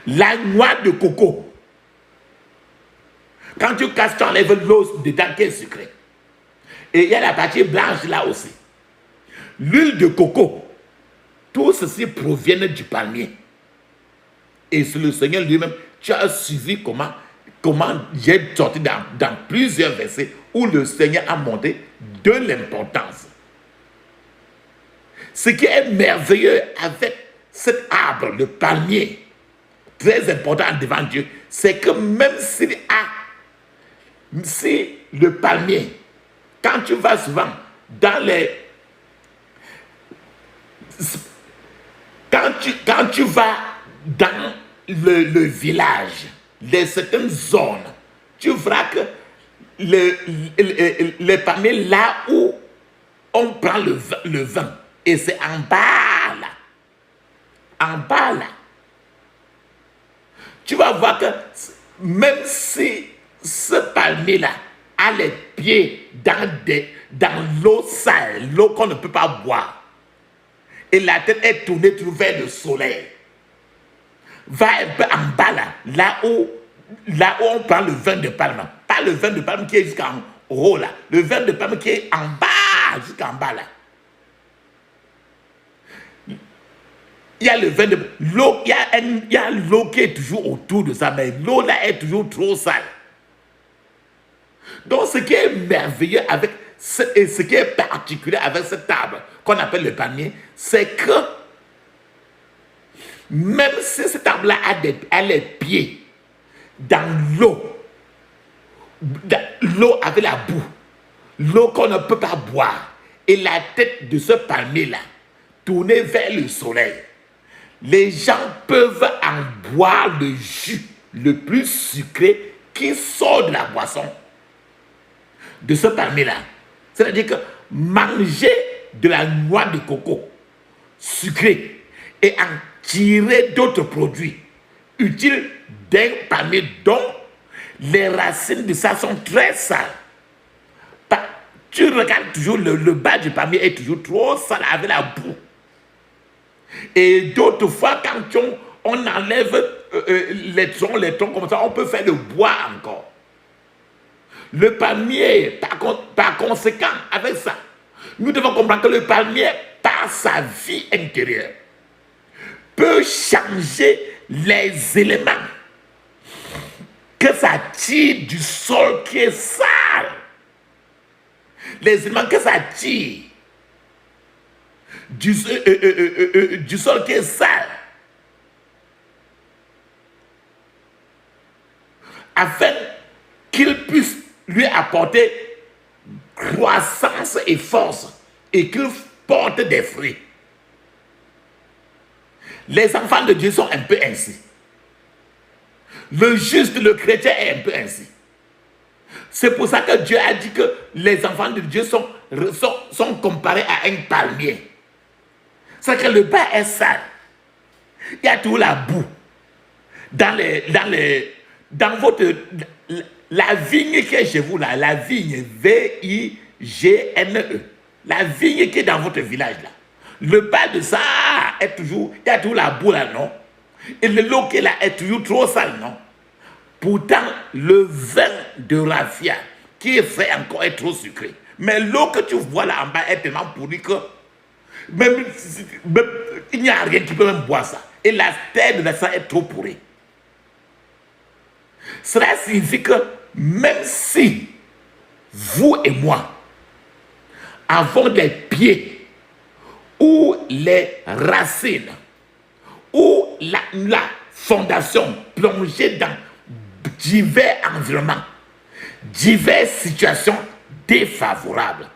la noix de coco. Quand tu casses, tu enlèves l'eau dedans qui est sucrée. Et il y a la partie blanche là aussi. L'huile de coco, tout ceci provient du palmier. Et c'est le Seigneur lui-même, tu as suivi comment j'ai sorti dans plusieurs versets où le Seigneur a montré de l'importance. Ce qui est merveilleux avec cet arbre, le palmier, très important devant Dieu, c'est que même si le palmier, quand tu vas souvent dans les... Quand tu vas dans le village, certaines zones, tu verras que les palmiers, là où on prend le vin, et c'est en bas là, tu vas voir que même si ce palmier-là a les pieds dans l'eau sale, l'eau qu'on ne peut pas boire, et la tête est tournée vers le soleil, va un peu en bas là où on prend le vin de palme, pas le vin de palme qui est jusqu'en haut là, le vin de palme qui est en bas, jusqu'en bas là. Il y a le vin de l'eau, il y a l'eau qui est toujours autour de ça, mais l'eau là est toujours trop sale. Donc ce qui est merveilleux et ce qui est particulier avec cette arbre qu'on appelle le palmier, c'est que même si cet arbre-là a les pieds dans l'eau avec la boue, l'eau qu'on ne peut pas boire, et la tête de ce palmier-là tournée vers le soleil, les gens peuvent en boire le jus le plus sucré qui sort de la boisson de ce palmier-là. C'est-à-dire que manger de la noix de coco sucrée et en tirer d'autres produits utiles d'un palmier dont les racines de ça sont très sales. Tu regardes toujours le bas du palmier est toujours trop sale avec la boue. Et d'autres fois, quand on enlève les troncs comme ça, on peut faire le bois encore. Le palmier, par conséquent, avec ça, nous devons comprendre que le palmier, par sa vie intérieure, peut changer les éléments que ça tire du sol qui est sale. Les éléments que ça tire du sol qui est sale, afin qu'il puisse lui apporter croissance et force et qu'il porte des fruits. Les enfants de Dieu sont un peu ainsi. Le juste, le chrétien est un peu ainsi. C'est pour ça que Dieu a dit que les enfants de Dieu sont comparés à un palmier. C'est que le bas est sale. Il y a tout la boue. Dans la vigne qui est chez vous là, la vigne V-I-G-N-E, la vigne qui est dans votre village là, le bas de ça est toujours, il y a tout la boue là, non? Et l'eau qui est là est toujours trop sale, non? Pourtant, le vin de raffia qui est fait encore est trop sucré. Mais l'eau que tu vois là en bas est tellement pourrie que même il n'y a rien qui peut même boire ça. Et la terre de ça est trop pourrie. Cela signifie que même si vous et moi avons des pieds ou les racines ou la fondation plongée dans divers environnements, diverses situations défavorables,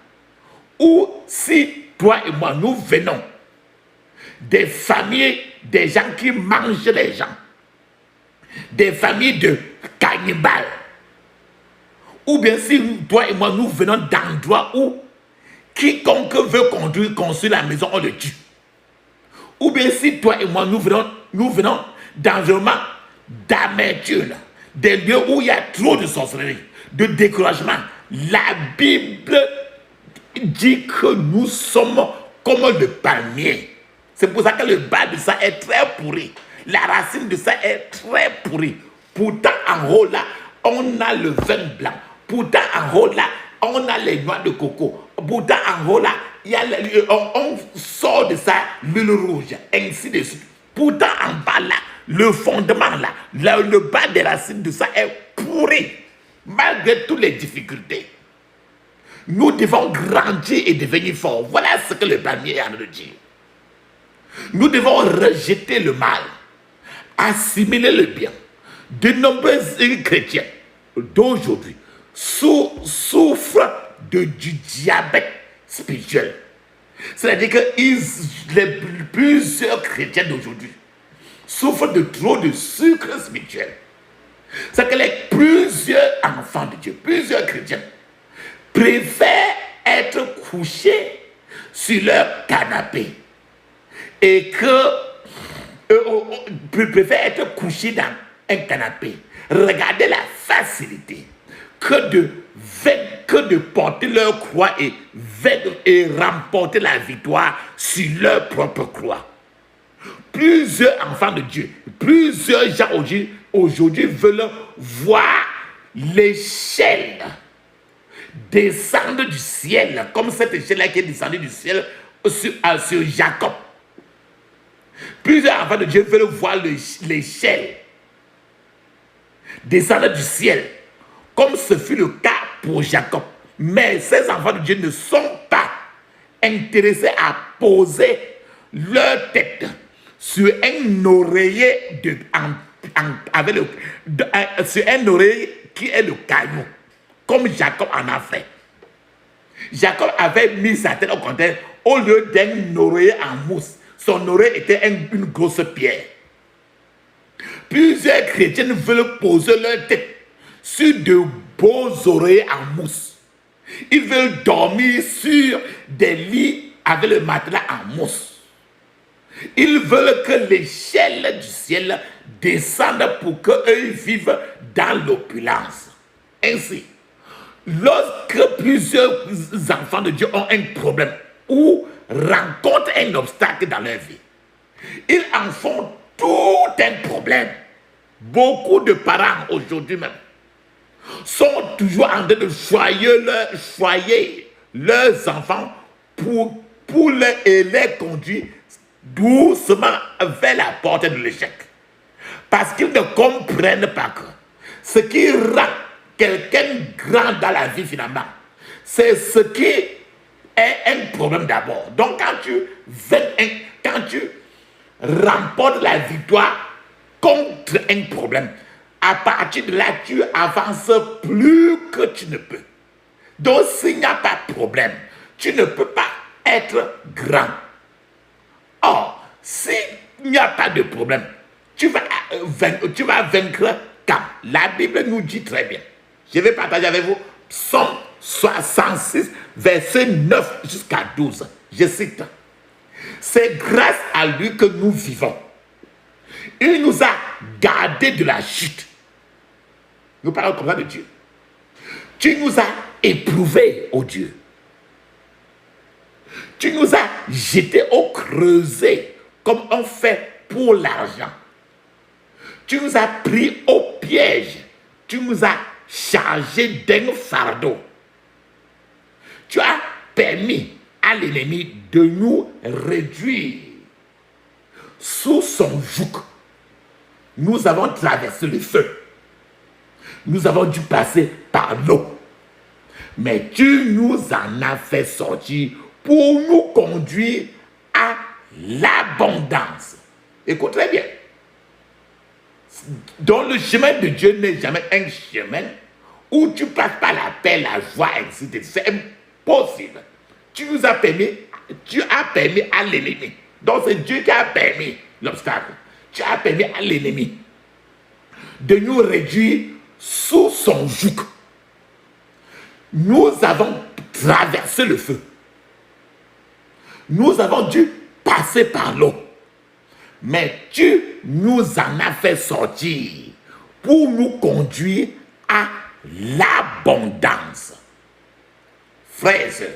ou si toi et moi nous venons des familles, des gens qui mangent les gens, des familles de cannibales, ou bien si toi et moi nous venons d'endroits où quiconque veut construire la maison, on le tue, ou bien si toi et moi nous venons d'environnements d'amertume, des lieux où il y a trop de sorcellerie, de découragement, la Bible dit que nous sommes comme le palmier. C'est pour ça que le bas de ça est très pourri. La racine de ça est très pourrie. Pourtant, en haut là, on a le vin blanc. Pourtant, en haut là, on a les noix de coco. Pourtant, en haut là, on sort de ça l'huile rouge, ainsi de suite. Pourtant, en bas là, le fondement là, le bas des racines de ça est pourri. Malgré toutes les difficultés, nous devons grandir et devenir forts. Voilà ce que le palmier a à nous dire. Nous devons rejeter le mal, assimiler le bien. De nombreux chrétiens d'aujourd'hui souffrent du diabète spirituel. C'est-à-dire que plusieurs chrétiens d'aujourd'hui souffrent de trop de sucre spirituel. C'est que plusieurs enfants de Dieu, plusieurs chrétiens, préfèrent être couchés sur leur canapé et préfèrent être couchés dans un canapé, regarder la facilité que de porter leur croix et remporter la victoire sur leur propre croix. Plusieurs enfants de Dieu, plusieurs gens aujourd'hui veulent voir l'échelle descendre du ciel, comme cette échelle-là qui est descendue du ciel sur Jacob. Plusieurs enfants de Dieu veulent voir l'échelle descendre du ciel, comme ce fut le cas pour Jacob. Mais ces enfants de Dieu ne sont pas intéressés à poser leur tête sur un oreiller sur un oreiller qui est le caillou, comme Jacob en a fait. Jacob avait mis sa tête au contraire, au lieu d'un oreiller en mousse, son oreille était une grosse pierre. Plusieurs chrétiens veulent poser leur tête sur de beaux oreillers en mousse. Ils veulent dormir sur des lits avec le matelas en mousse. Ils veulent que l'échelle du ciel descende pour qu'eux vivent dans l'opulence. Ainsi, lorsque plusieurs enfants de Dieu ont un problème ou rencontrent un obstacle dans leur vie, ils en font tout un problème. Beaucoup de parents aujourd'hui même sont toujours en train de choyer leurs enfants pour les conduire doucement vers la porte de l'échec. Parce qu'ils ne comprennent pas que ce qui rend quelqu'un grand dans la vie finalement, c'est ce qui est un problème d'abord. Donc quand tu remportes la victoire contre un problème, à partir de là, tu avances plus que tu ne peux. Donc s'il n'y a pas de problème, tu ne peux pas être grand. Or, s'il n'y a pas de problème, tu vas vaincre quand la Bible nous dit très bien. Je vais partager avec vous Psaume 66, verset 9 jusqu'à 12. Je cite. C'est grâce à lui que nous vivons. Il nous a gardés de la chute. Nous parlons comme ça de Dieu. Tu nous as éprouvés, ô Dieu. Tu nous as jetés au creuset comme on fait pour l'argent. Tu nous as pris au piège. Tu nous as chargés d'un fardeau. Tu as permis à l'ennemi de nous réduire sous son joug. Nous avons traversé le feu. Nous avons dû passer par l'eau. Mais tu nous en as fait sortir pour nous conduire à l'abondance. Écoute très bien. Donc le chemin de Dieu n'est jamais un chemin où tu passes par la paix, la joie, etc. C'est impossible. Tu as permis à l'ennemi. Donc c'est Dieu qui a permis l'obstacle. Tu as permis à l'ennemi de nous réduire sous son joug. Nous avons traversé le feu. Nous avons dû passer par l'eau. Mais tu nous en as fait sortir pour nous conduire à l'abondance. Frères et sœurs,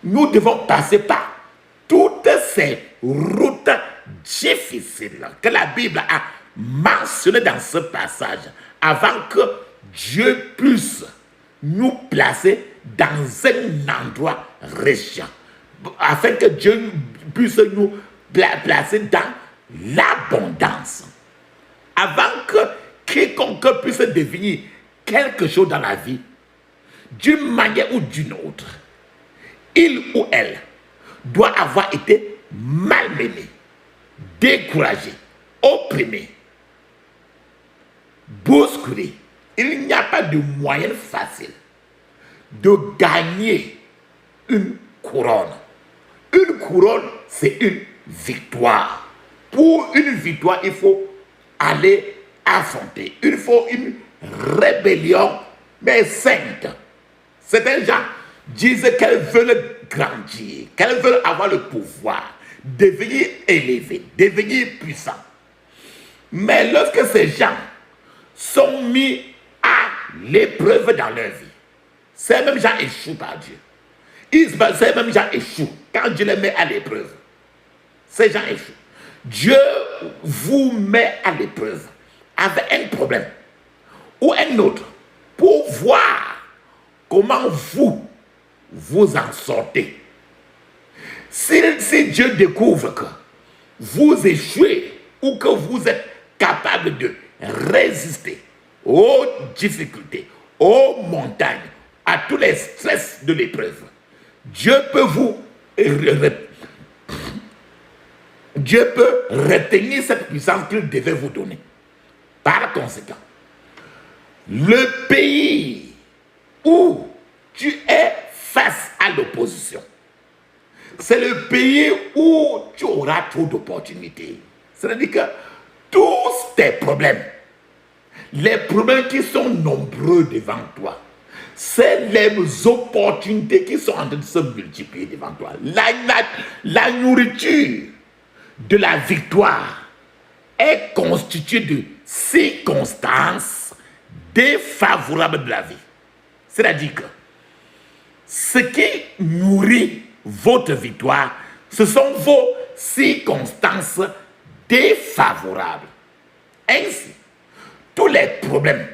nous devons passer par toutes ces routes difficiles que la Bible a mentionnées dans ce passage avant que Dieu puisse nous placer dans un endroit riche, afin que Dieu puisse nous placer dans l'abondance. Avant que quiconque puisse devenir quelque chose dans la vie, d'une manière ou d'une autre, il ou elle doit avoir été malmené, découragé, opprimé, bousculé. Il n'y a pas de moyen facile de gagner une couronne. Une couronne, c'est une victoire. Pour une victoire, il faut aller affronter. Il faut une rébellion, mais sainte. Certains gens disent qu'elles veulent grandir, qu'elles veulent avoir le pouvoir, devenir élevées, devenir puissants. Mais lorsque ces gens sont mis à l'épreuve dans leur vie, ces mêmes gens échouent par Dieu. Ces mêmes gens échouent quand Dieu les met à l'épreuve. Ces gens échouent. Dieu vous met à l'épreuve avec un problème ou un autre pour voir comment vous en sortez. Si Dieu découvre que vous échouez ou que vous êtes capable de résister aux difficultés, aux montagnes, à tous les stress de l'épreuve, Dieu peut retenir cette puissance qu'il devait vous donner. Par conséquent, le pays où tu es face à l'opposition, c'est le pays où tu auras trop d'opportunités. C'est-à-dire que tous tes problèmes, les problèmes qui sont nombreux devant toi, c'est les opportunités qui sont en train de se multiplier devant toi. La nourriture de la victoire est constituée de circonstances défavorables de la vie. C'est-à-dire que ce qui nourrit votre victoire, ce sont vos circonstances défavorables. Ainsi, tous les problèmes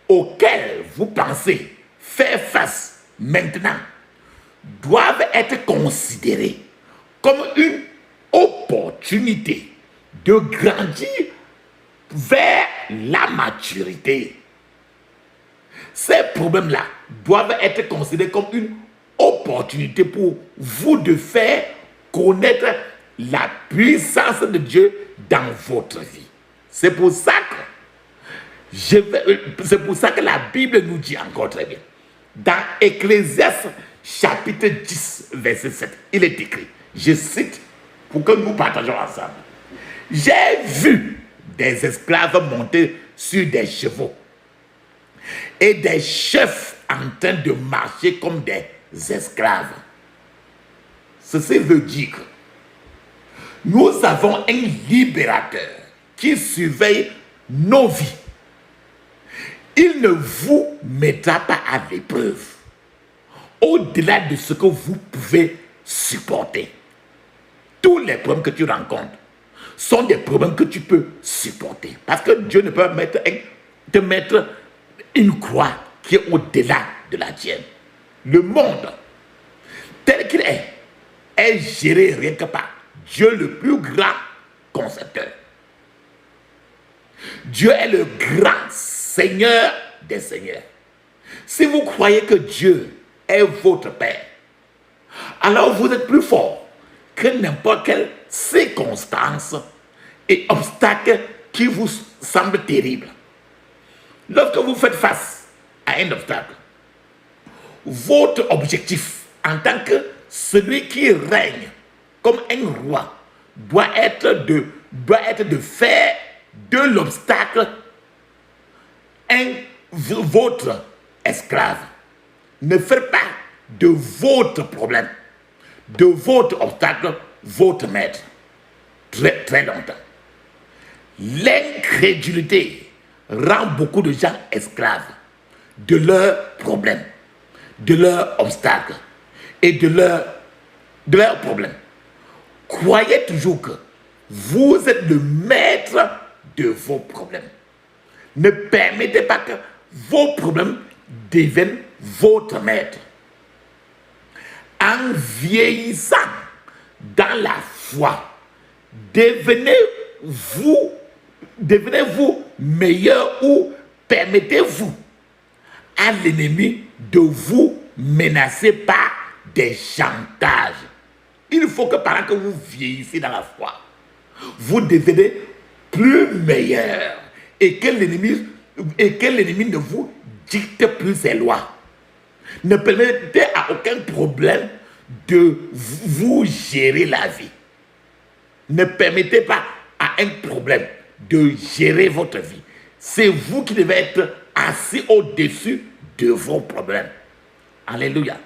auxquels vous pensez faire face maintenant doivent être considérés comme une opportunité de grandir vers la maturité. Ces problèmes-là doivent être considérés comme une opportunité pour vous de faire connaître la puissance de Dieu dans votre vie. C'est pour ça que la Bible nous dit encore très bien. Dans Ecclésiaste chapitre 10, verset 7, il est écrit, je cite, pour que nous partageons ensemble. J'ai vu des esclaves monter sur des chevaux et des chefs en train de marcher comme des esclaves. Ceci veut dire que nous avons un libérateur qui surveille nos vies. Il ne vous mettra pas à l'épreuve au-delà de ce que vous pouvez supporter. Tous les problèmes que tu rencontres sont des problèmes que tu peux supporter. Parce que Dieu ne peut te mettre une croix qui est au-delà de la tienne. Le monde, tel qu'il est géré rien que par Dieu, le plus grand concepteur. Dieu est le grand Seigneur des seigneurs. Si vous croyez que Dieu est votre Père, alors vous êtes plus fort que n'importe quelle circonstance et obstacle qui vous semble terrible. Lorsque vous faites face à un obstacle, votre objectif en tant que celui qui règne comme un roi doit être de faire de l'obstacle votre esclave. Ne faites pas de votre problème, de votre obstacle, votre maître. Très, très longtemps. L'incrédulité rend beaucoup de gens esclaves de leurs problèmes, de leurs obstacles et de leurs problèmes. Croyez toujours que vous êtes le maître de vos problèmes. Ne permettez pas que vos problèmes deviennent votre maître. En vieillissant dans la foi, devenez-vous meilleur ou permettez-vous à l'ennemi de vous menacer par des chantages. Il faut que pendant que vous vieillissez dans la foi, vous devenez plus meilleur et que l'ennemi ne vous dicte plus ses lois. Ne permettez à aucun problème de vous gérer la vie. Ne permettez pas à a un problème de gérer votre vie. C'est vous qui devez être assis au-dessus de vos problèmes. Alléluia.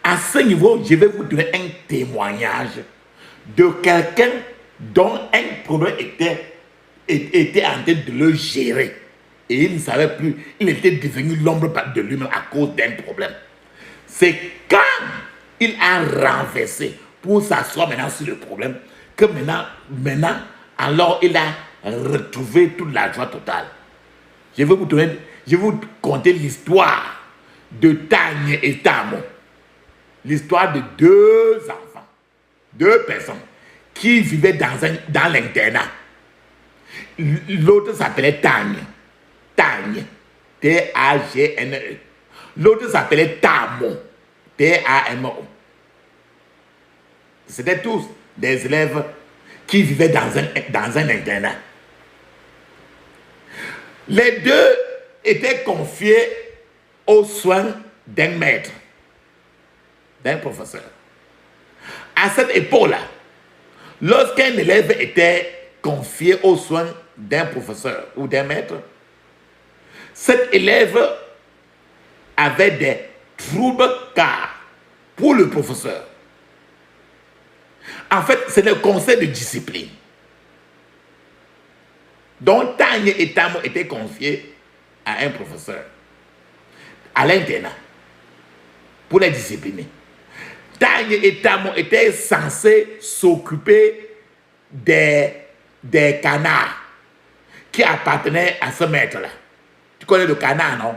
À ce niveau, je vais vous donner un témoignage de quelqu'un dont un problème était en train de le gérer. Et il ne savait plus, il était devenu l'ombre de lui-même à cause d'un problème. C'est quand il a renversé pour s'asseoir maintenant sur le problème que maintenant, alors il a retrouvé toute la joie totale. Je vais vous conter l'histoire de Tanya et Tamo. L'histoire de deux enfants, deux personnes qui vivaient dans l'internat. L'autre s'appelait Tanya. Tanya. T-A-G-N-E. L'autre s'appelait Tamo. T-A-M-O. C'était tous des élèves qui vivaient dans un internat. Les deux étaient confiés aux soins d'un maître, d'un professeur. À cette époque-là, lorsqu'un élève était confié aux soins d'un professeur ou d'un maître, cet élève avait des troubles car pour le professeur, en fait, c'est le conseil de discipline. Donc, Tanya et Tamo étaient confiés à un professeur, à l'internat, pour les discipliner. Tanya et Tamo étaient censés s'occuper des canards qui appartenaient à ce maître-là. Tu connais le canard, non?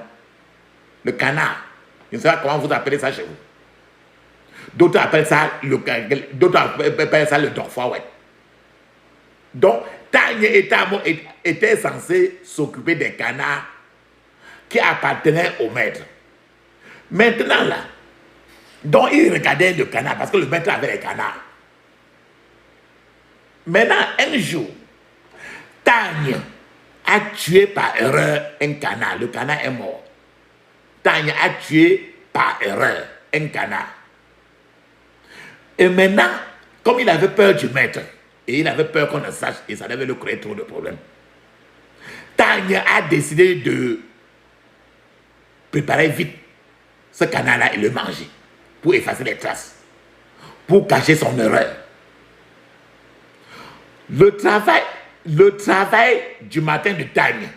Le canard. Je ne sais pas comment vous appelez ça chez vous. D'autres appellent ça le dorfoir, ouais. Donc, Tanya et Tamo étaient censés s'occuper des canards qui appartenaient au maître. Maintenant, là, donc ils regardaient le canard parce que le maître avait les canards. Maintenant, un jour, Tanya a tué par erreur un canard. Le canard est mort. Tanya a tué par erreur un canard. Et maintenant, comme il avait peur du maître, et il avait peur qu'on le sache, et ça devait lui créer trop de problèmes, Tanya a décidé de préparer vite ce canard-là et le manger, pour effacer les traces, pour cacher son erreur. Le travail du matin de Tanya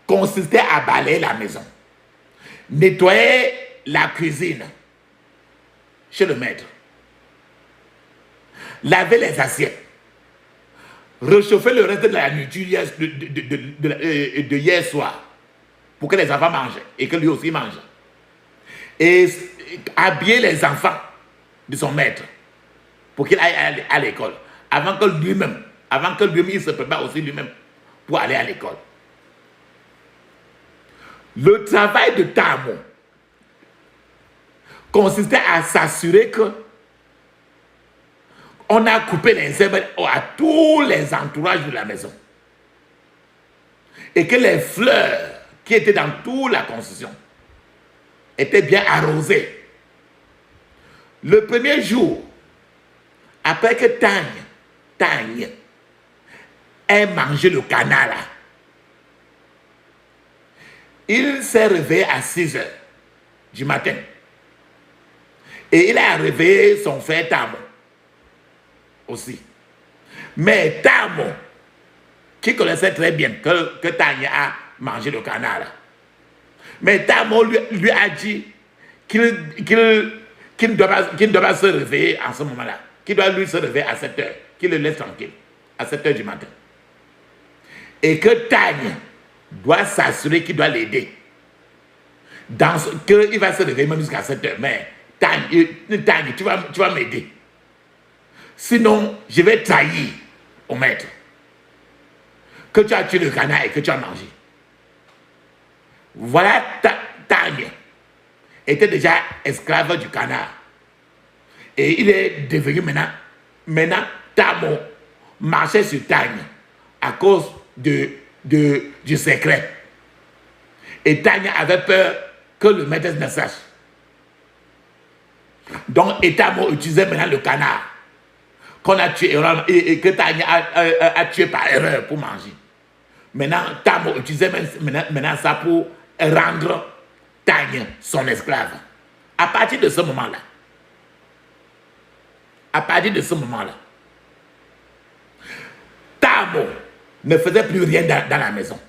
consistait à balayer la maison, nettoyer la cuisine chez le maître, laver les assiettes, réchauffer le reste de la nourriture de hier soir pour que les enfants mangent et que lui aussi mange, et habiller les enfants de son maître pour qu'il aille à l'école avant que lui-même il se prépare aussi lui-même pour aller à l'école. Le travail de Tamo consistait à s'assurer que on a coupé les herbes à tous les entourages de la maison. Et que les fleurs qui étaient dans toute la construction étaient bien arrosées. Le premier jour, après que Tanya ait mangé le canard là, il s'est réveillé à 6 heures du matin. Et il a réveillé son frère Tamo aussi. Mais Tamo, qui connaissait très bien que Tanya a mangé le canard là, mais Tamo lui a dit qu'il ne doit pas se réveiller en ce moment-là, qu'il doit lui se réveiller à 7 heures, qu'il le laisse tranquille, à 7 heures du matin. Et que Tanya doit s'assurer qu'il doit l'aider. Qu'il va se réveiller même jusqu'à 7 heures. Mais Tanya, tu vas m'aider. Sinon, je vais trahir au maître que tu as tué le canard et que tu as mangé. Voilà, Tanya était déjà esclave du canard. Et il est devenu maintenant Tamo marchait sur Tanya à cause du secret. Et Tanya avait peur que le maître ne sache. Donc, Tamo utilisait maintenant le canard qu'on a tué et que Tanya a tué par erreur pour manger. Maintenant, Tamo utilisait maintenant ça pour rendre Tanya son esclave. À partir de ce moment-là, Tamo ne faisait plus rien dans la maison.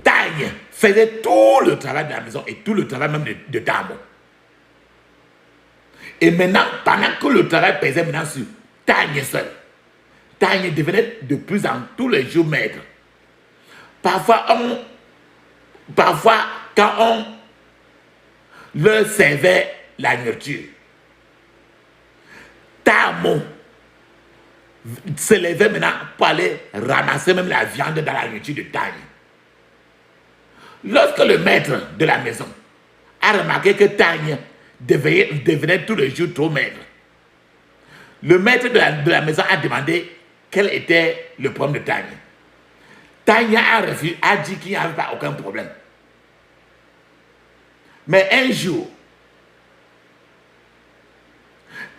Tanya faisait tout le travail de la maison et tout le travail même de Tamo. Et maintenant, pendant que le travail pesait maintenant sur Tanya seul, Tanya devenait de plus en tous les jours maigre. Parfois, quand on leur servait la nourriture, Tamo se levait maintenant pour aller ramasser même la viande dans la nourriture de Tanya. Lorsque le maître de la maison a remarqué que Tanya devenait tous les jours trop maigre, le maître de la maison a demandé quel était le problème de Tanya. Tanya a dit qu'il n'y avait pas aucun problème. Mais un jour,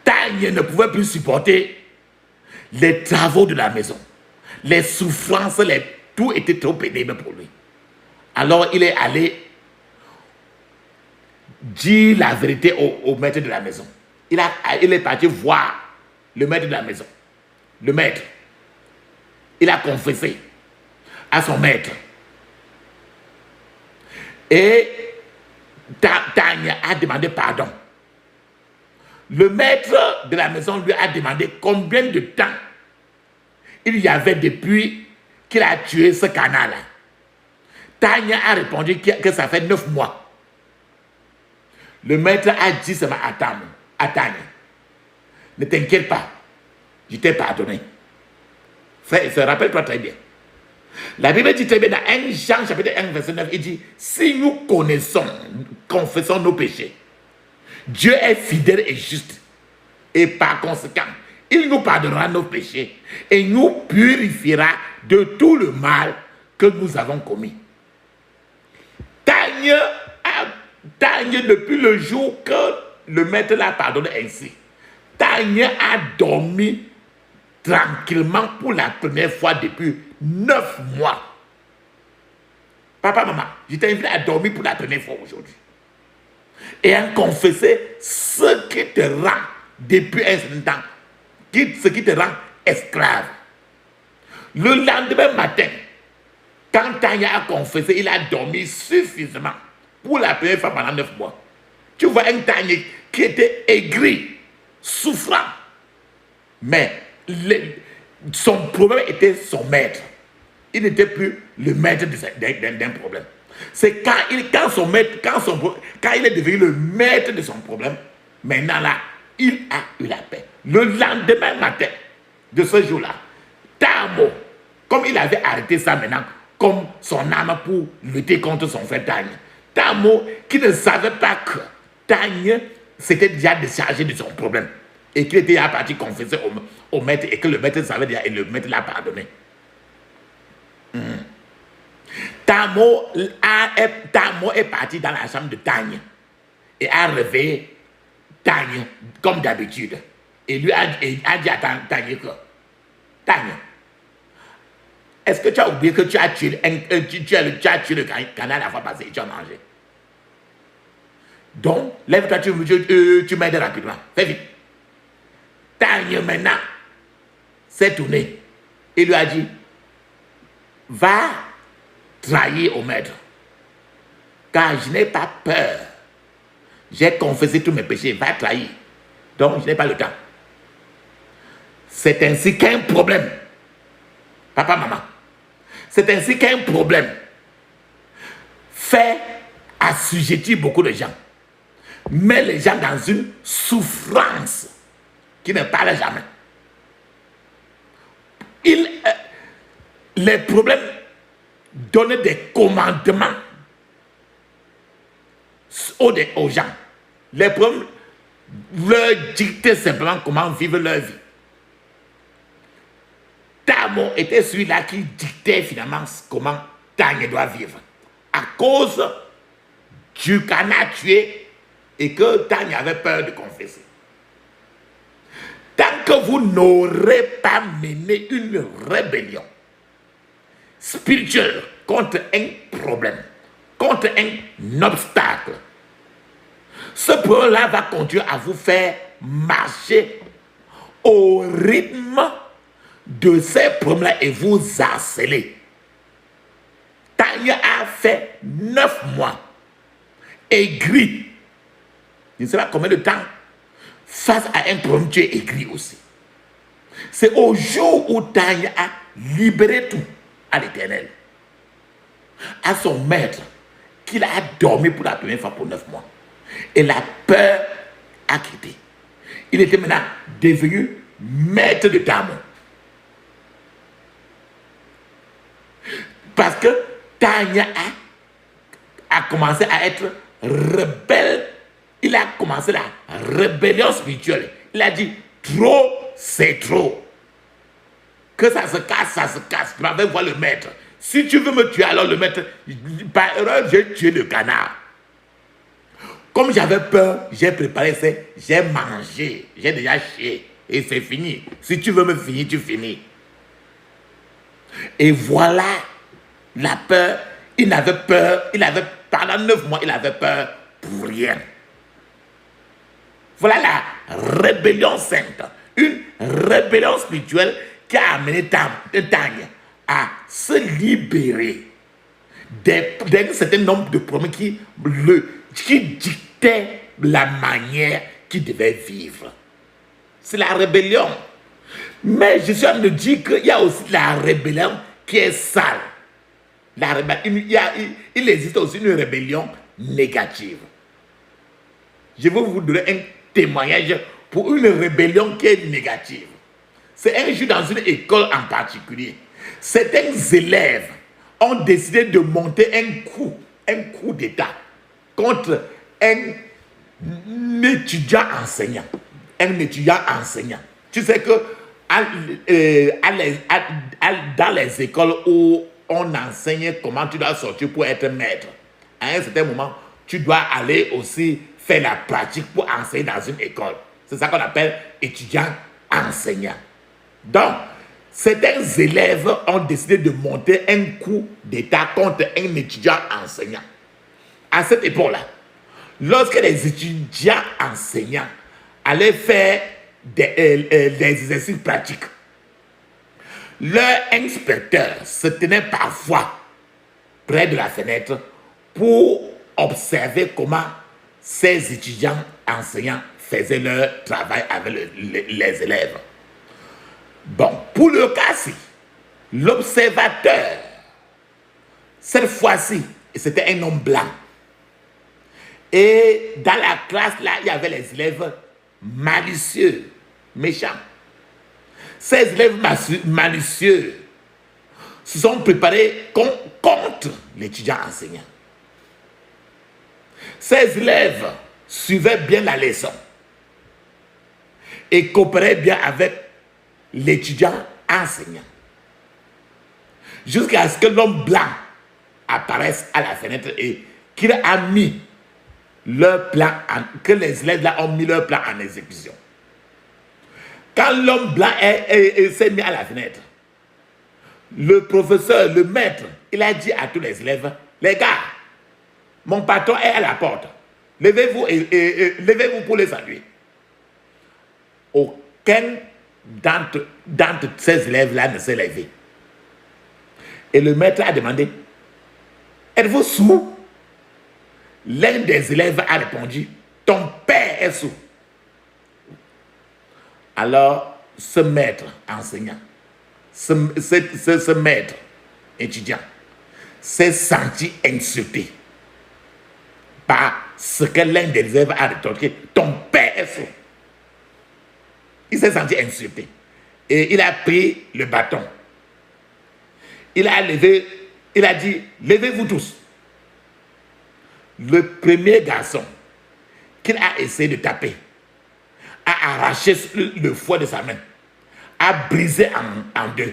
Tanya ne pouvait plus supporter les travaux de la maison. Les souffrances, tout était trop pénible pour lui. Alors il est allé dire la vérité au maître de la maison. Il est parti voir le maître de la maison. Le maître. Il a confessé à son maître. Et Tanya a demandé pardon. Le maître de la maison lui a demandé combien de temps il y avait depuis qu'il a tué ce canard-là. Tanya a répondu que ça fait 9 mois. Le maître a dit seulement à Tanya, ne t'inquiète pas, je t'ai pardonné. Rappelle-toi très bien. La Bible dit très bien dans 1 Jean chapitre 1 verset 9, il dit, si nous confessons nos péchés, Dieu est fidèle et juste. Et par conséquent, il nous pardonnera nos péchés et nous purifiera de tout le mal que nous avons commis. Tanya, depuis le jour que le maître l'a pardonné ainsi, Tanya a dormi tranquillement pour la première fois depuis 9 mois. Papa, maman, je t'invite à dormir pour la première fois aujourd'hui. Et à confesser ce qui te rend, depuis un certain temps, ce qui te rend esclave. Le lendemain matin, quand Tanya a confessé, il a dormi suffisamment pour la première fois pendant 9 mois. Tu vois un Tanya qui était aigri, souffrant. Mais son problème était son maître. Il n'était plus le maître d'un problème. C'est quand il est devenu le maître de son problème, maintenant là, il a eu la paix. Le lendemain matin de ce jour-là, Tamo, comme il avait arrêté ça maintenant, comme son âme pour lutter contre son frère Tanya, Tamo, qui ne savait pas que Tanya s'était déjà déchargé de son problème et qu'il était parti confesser au maître et que le maître savait déjà et le maître l'a pardonné. Tamo est parti dans la chambre de Tanya et a réveillé Tanya comme d'habitude. Et lui a dit à Tanya que Tanya, est-ce que tu as oublié que tu as tué le canard la fois passée et tu as mangé? Donc, lève-toi, tu m'aides rapidement. Fais vite. Tanya maintenant s'est tourné et lui a dit, va trahir au maître, car je n'ai pas peur. J'ai confessé tous mes péchés, va trahir. Donc, je n'ai pas le temps. C'est ainsi qu'un problème. Papa, maman. C'est ainsi qu'un problème fait assujettir beaucoup de gens. Met les gens dans une souffrance qui ne parle jamais. Les problèmes donnent des commandements aux gens. Les problèmes leur dictent simplement comment vivre leur vie. Tamo était celui-là qui dictait finalement comment Tanya doit vivre. À cause du canard tué et que Tanya avait peur de confesser. Tant que vous n'aurez pas mené une rébellion spirituelle contre un problème, contre un obstacle, ce problème-là va continuer à vous faire marcher au rythme de ces problèmes-là et vous harceler. Tanya a fait 9 mois, aigri. Je ne sais pas combien de temps, face à un problème, tu es aigri aussi. C'est au jour où Tanya a libéré tout à l'Éternel, à son maître, qu'il a dormi pour la première fois pour 9 mois. Et la peur a quitté. Il était maintenant devenu maître de Tamon. Parce que Tanya a commencé à être rebelle. Il a commencé la rébellion spirituelle. Il a dit, trop, c'est trop. Que ça se casse, ça se casse. Tu vas voir le maître. Si tu veux me tuer, alors le maître, par erreur, j'ai tué le canard. Comme j'avais peur, j'ai préparé ça, j'ai mangé, j'ai déjà chié. Et c'est fini. Si tu veux me finir, tu finis. Et voilà la peur. Il avait peur. Pendant 9 mois, il avait peur pour rien. Voilà la rébellion sainte. Une rébellion spirituelle qui a amené Tanya à se libérer d'un certain nombre de problèmes qui dictaient la manière qu'il devait vivre. C'est la rébellion. Mais je suis en train de dire qu'il y a aussi la rébellion qui est sale. Il existe aussi une rébellion négative. Je vais vous donner un témoignage pour une rébellion qui est négative. C'est un jour dans une école en particulier. Certains élèves ont décidé de monter un coup d'État contre un étudiant enseignant. Un étudiant enseignant. Tu sais que dans les écoles où on enseigne comment tu dois sortir pour être maître, à un certain moment, tu dois aller aussi faire la pratique pour enseigner dans une école. C'est ça qu'on appelle étudiant-enseignant. Donc, certains élèves ont décidé de monter un coup d'État contre un étudiant-enseignant. À cette époque-là, lorsque les étudiants enseignants allaient faire des exercices pratiques, leur inspecteur se tenait parfois près de la fenêtre pour observer comment ces étudiants enseignants faisaient leur travail avec les élèves. Bon, pour le cas-ci, l'observateur, cette fois-ci, c'était un homme blanc. Et dans la classe, là, il y avait les élèves malicieux, méchants. Ces élèves malicieux se sont préparés contre l'étudiant enseignant. Ces élèves suivaient bien la leçon et coopéraient bien avec l'étudiant enseignant. Jusqu'à ce que l'homme blanc apparaisse à la fenêtre et qu'il a mis leur plan, que les élèves là ont mis leur plan en exécution. Quand l'homme blanc s'est mis à la fenêtre, le professeur, le maître, il a dit à tous les élèves, les gars, mon patron est à la porte. Levez-vous levez-vous pour le saluer. Aucun d'entre ces élèves-là ne s'est levé. Et le maître a demandé, êtes-vous sourd? L'un des élèves a répondu, ton père est sourd. Alors, ce maître enseignant, ce maître étudiant, s'est senti insulté par ce que l'un des élèves a rétorqué, ton père est sourd. Il s'est senti insulté. Et il a pris le bâton. Il a dit, levez-vous tous. Le premier garçon qu'il a essayé de taper a arraché le foie de sa main, a brisé en deux.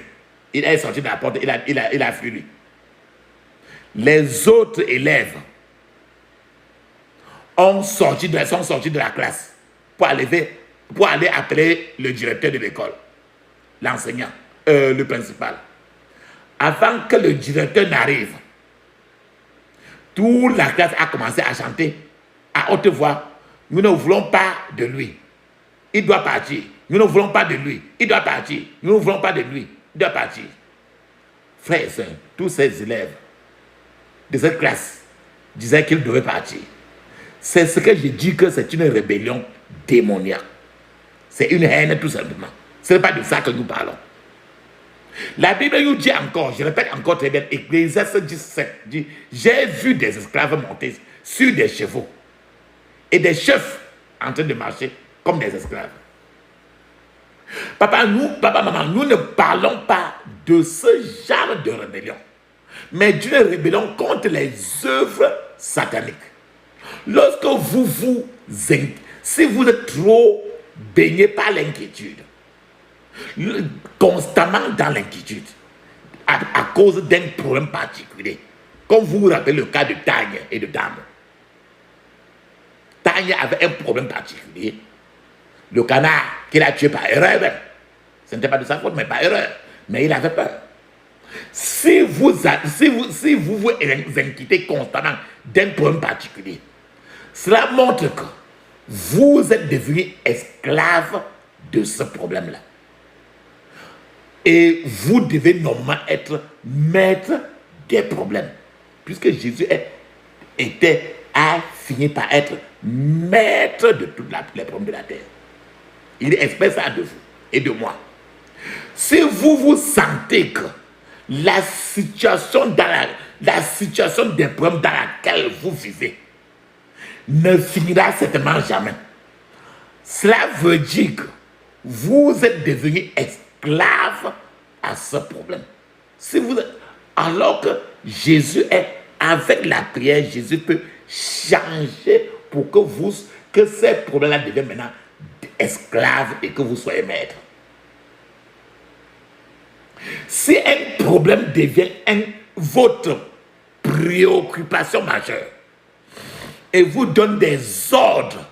Il est sorti de la porte, il a fui. Les autres élèves sont sortis de la classe pour aller pour aller appeler le directeur de l'école, l'enseignant, le principal. Avant que le directeur n'arrive, toute la classe a commencé à chanter à haute voix. Nous ne voulons pas de lui. Il doit partir. Nous ne voulons pas de lui. Il doit partir. Nous ne voulons pas de lui. Il doit partir. Frères et sœurs, tous ces élèves de cette classe disaient qu'il devait partir. C'est ce que je dis que c'est une rébellion démoniaque. C'est une haine tout simplement. Ce n'est pas de ça que nous parlons. La Bible nous dit encore, je répète encore très bien, Ecclésiaste 17 dit, j'ai vu des esclaves monter sur des chevaux et des chefs en train de marcher comme des esclaves. Papa, maman, nous ne parlons pas de ce genre de rébellion, mais d'une rébellion contre les œuvres sataniques. Lorsque si vous êtes trop baigné par l'inquiétude, constamment dans l'inquiétude, à cause d'un problème particulier, comme vous vous rappelez le cas de Tagne et de Dame. Tagne avait un problème particulier. Le canard qu'il a tué par erreur, ce n'était pas de sa faute, mais par erreur. Mais il avait peur. Si vous vous inquiétez constamment d'un problème particulier, cela montre que vous êtes devenu esclave de ce problème-là. Et vous devez normalement être maître des problèmes. Puisque Jésus a fini par être maître de tous les problèmes de la terre. Il est expert ça de vous et de moi. Si vous vous sentez que la situation des problèmes dans laquelle vous vivez ne finira certainement jamais, cela veut dire que vous êtes devenu esclave à ce problème. Alors que Jésus est avec la prière, Jésus peut changer pour que ces problèmes-là deviennent maintenant esclaves et que vous soyez maître. Si un problème devient votre préoccupation majeure et vous donne des ordres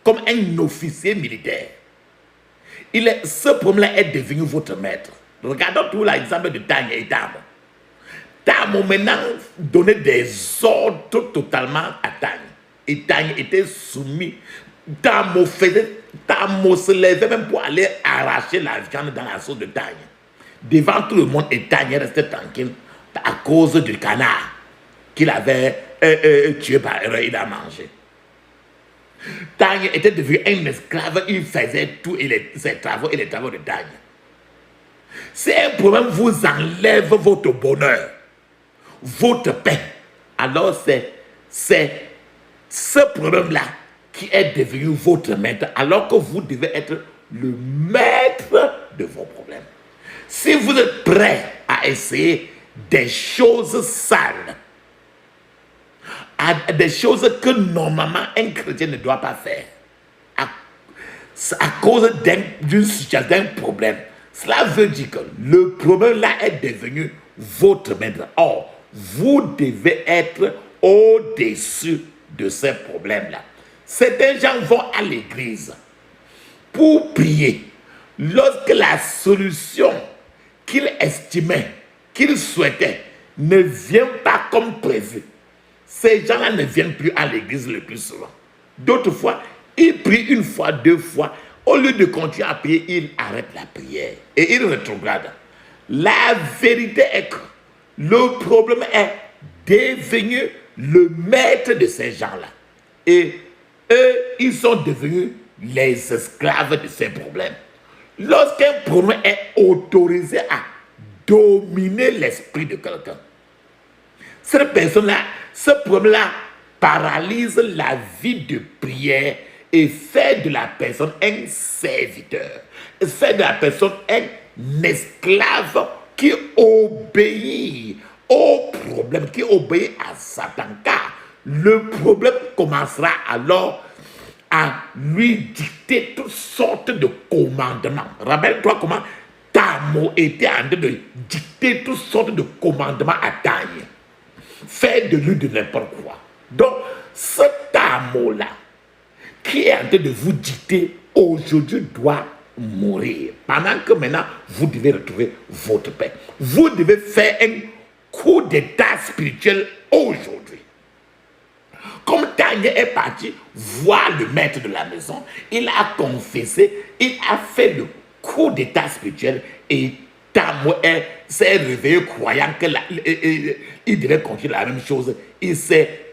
comme un officier militaire, ce problème-là est devenu votre maître. Regardons tout l'exemple de Tagne et Dame. Dame maintenant donnait des ordres totalement à Tagne. Et Tagne était soumis. Dame se levait même pour aller arracher la viande dans la sauce de Tagne. Devant tout le monde, et Tagne restait tranquille à cause du canard qu'il avait tué par erreur, il a mangé. Tagne était devenu un esclave, il faisait tout ses travaux et les travaux de Tagne. Si un problème vous enlève votre bonheur, votre paix, alors c'est ce problème-là qui est devenu votre maître, alors que vous devez être le maître de vos problèmes. Si vous êtes prêt à essayer des choses sales, des choses que normalement un chrétien ne doit pas faire, à cause d'une situation, d'un problème, cela veut dire que le problème-là est devenu votre maître. Or, vous devez être au-dessus de ces problèmes-là. Certains gens vont à l'église pour prier. Lorsque la solution qu'ils estimaient, qu'ils souhaitaient, ne vient pas comme prévu, ces gens-là ne viennent plus à l'église le plus souvent. D'autres fois, ils prient une fois, deux fois. Au lieu de continuer à prier, ils arrêtent la prière et ils rétrogradent. La vérité est que le problème est devenu le maître de ces gens-là. Et eux, ils sont devenus les esclaves de ces problèmes. Lorsqu'un problème est autorisé à dominer l'esprit de quelqu'un, cette personne-là, ce problème-là paralyse la vie de prière et fait de la personne un serviteur, fait de la personne un esclave qui obéit au problème, qui obéit à Satan, car le problème commencera alors à lui dicter toutes sortes de commandements. Rappelle-toi comment Tamo était en train de dicter toutes sortes de commandements à Tagne. Faire de lui de n'importe quoi. Donc, ce Tamo-là, qui est en train de vous dicter aujourd'hui doit mourir. Pendant que maintenant, vous devez retrouver votre paix. Vous devez faire un coup d'état spirituel aujourd'hui. Comme Daniel est parti voir le maître de la maison, il a confessé, il a fait le coup d'état spirituel et Samuel s'est réveillé croyant qu'il devait continuer la même chose. Il s'est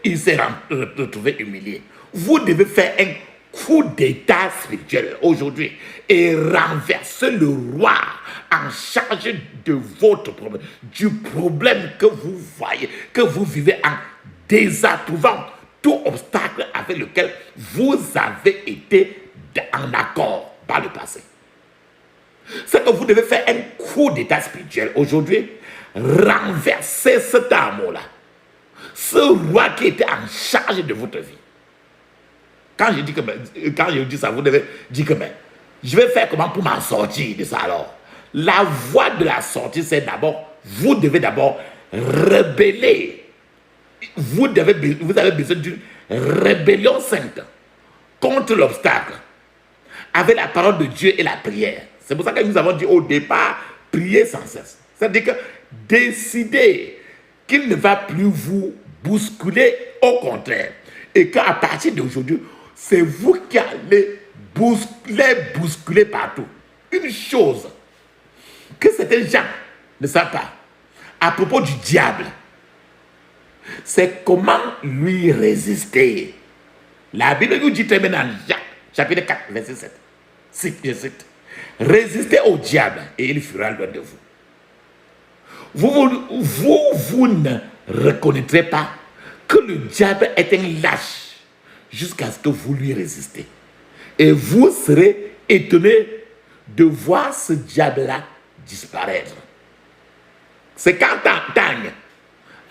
retrouvé humilié. Vous devez faire un coup d'état spirituel aujourd'hui et renverser le roi en charge de votre problème, du problème que vous voyez, que vous vivez en désapprouvant tout obstacle avec lequel vous avez été en accord par le passé. C'est que vous devez faire un coup d'état spirituel aujourd'hui, renverser cet amour-là, ce roi qui était en charge de votre vie. Quand je dis ça, vous devez dire que je vais faire comment pour m'en sortir de ça alors. La voie de la sortie, c'est d'abord, vous devez d'abord rebeller. Vous avez besoin d'une rébellion sainte contre l'obstacle avec la parole de Dieu et la prière. C'est pour ça que nous avons dit au départ, prier sans cesse. C'est-à-dire que décidez qu'il ne va plus vous bousculer, au contraire. Et qu'à partir d'aujourd'hui, c'est vous qui allez bousculer partout. Une chose que certains gens ne savent pas à propos du diable, c'est comment lui résister. La Bible nous dit très bien dans Jacques, chapitre 4, verset 7. Je cite. Résistez au diable et il fuira loin de vous. Vous ne reconnaîtrez pas que le diable est un lâche jusqu'à ce que vous lui résistez. Et vous serez étonné de voir ce diable-là disparaître. C'est quand Tagne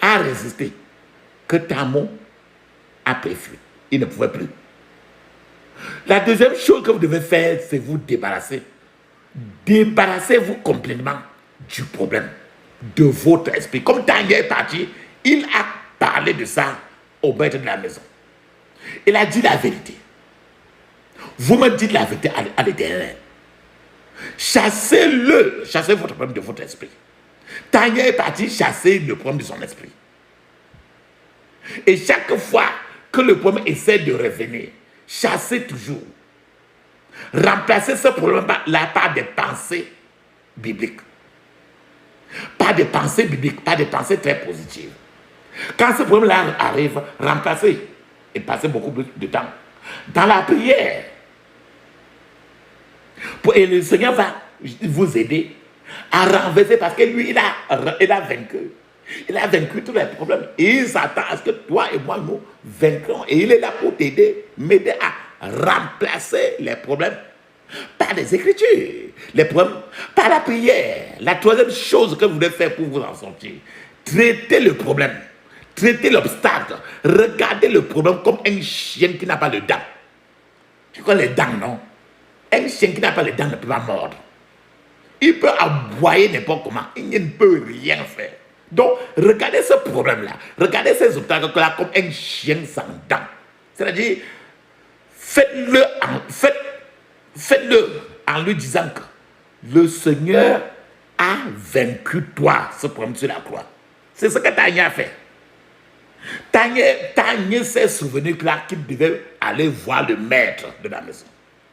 a résisté que Tamon a préféré. Il ne pouvait plus. La deuxième chose que vous devez faire, c'est vous débarrasser. Débarrassez-vous complètement du problème, de votre esprit. Comme Daniel est parti, il a parlé de ça au maître de la maison. Il a dit la vérité. Vous me dites la vérité à l'Éternel. Chassez votre problème de votre esprit. Daniel est parti chasser le problème de son esprit. Et chaque fois que le problème essaie de revenir, chassez toujours. Remplacez ce problème-là par des pensées bibliques. Pas des pensées bibliques, pas des pensées très positives. Quand ce problème-là arrive, remplacez et passez beaucoup plus de temps dans la prière. Et le Seigneur va vous aider à renverser parce que lui, il a vaincu. Il a vaincu tous les problèmes. Et il s'attend à ce que toi et moi, nous vaincrons. Et il est là pour t'aider, m'aider à remplacer les problèmes par les Écritures. Les problèmes par la prière. La troisième chose que vous devez faire pour vous en sortir, traitez le problème. Traitez l'obstacle. Regardez le problème comme un chien qui n'a pas de dents. Tu connais les dents, non? Un chien qui n'a pas les dents ne peut pas mordre. Il peut aboyer n'importe comment. Il ne peut rien faire. Donc, regardez ce problème-là. Regardez ces obstacles-là comme un chien sans dents. C'est-à-dire, faites-le en lui disant que le Seigneur a vaincu toi, ce problème sur la croix. C'est ce que Tanya a fait. Tanya s'est souvenu qu'il devait aller voir le maître de la maison,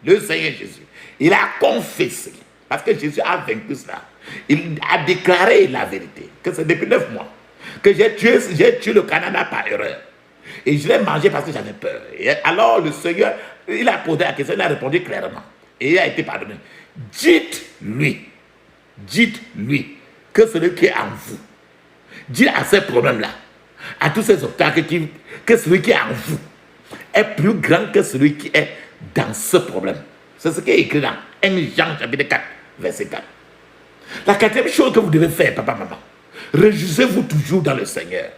le Seigneur Jésus. Il a confessé, parce que Jésus a vaincu cela. Il a déclaré la vérité, que c'est depuis 9 mois que j'ai tué le Canada par erreur. Et je l'ai mangé parce que j'avais peur. Et alors le Seigneur, il a posé la question, il a répondu clairement. Et il a été pardonné. Dites-lui que celui qui est en vous, dites à ces problèmes-là, à tous ces obstacles, que celui qui est en vous est plus grand que celui qui est dans ce problème. C'est ce qui est écrit dans 1 Jean chapitre 4, verset 4. La quatrième chose que vous devez faire, papa, maman, réjouissez-vous toujours dans le Seigneur.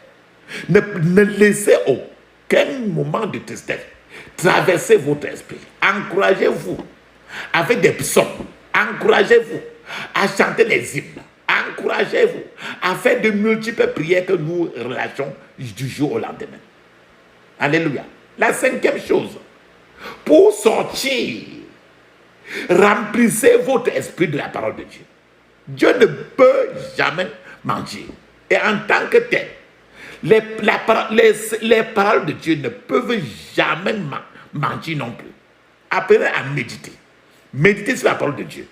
Ne laissez aucun moment de tristesse traverser votre esprit. Encouragez-vous avec des psaumes. Encouragez-vous à chanter les hymnes. Encouragez-vous à faire de multiples prières que nous relâchons du jour au lendemain. Alléluia. La cinquième chose, pour sortir Remplissez votre esprit de la parole de Dieu. Dieu ne peut jamais mentir. Et en tant que tel, les paroles de Dieu ne peuvent jamais mentir non plus. Apprenez à méditer. Méditez sur la parole de Dieu.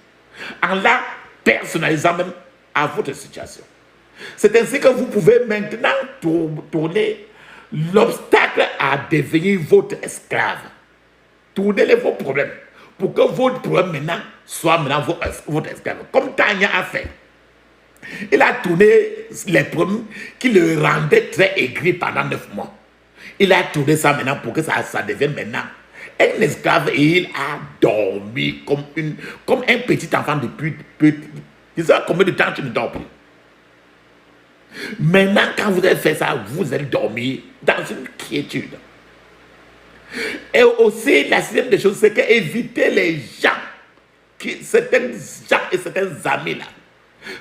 En la personnalisant même à votre situation. C'est ainsi que vous pouvez maintenant tourner l'obstacle à devenir votre esclave. Tournez vos problèmes pour que votre problème maintenant soit maintenant votre esclave. Comme Tanya a fait. Il a tourné les problèmes qui le rendaient très aigri pendant 9 mois. Il a tourné ça maintenant pour que ça devienne maintenant un esclave et il a dormi comme un petit enfant depuis combien de temps tu ne dors plus? Maintenant, quand vous avez fait ça, vous allez dormir dans une quiétude. Et aussi, la sixième des choses, c'est qu'évitez les gens, certains gens et certains amis là,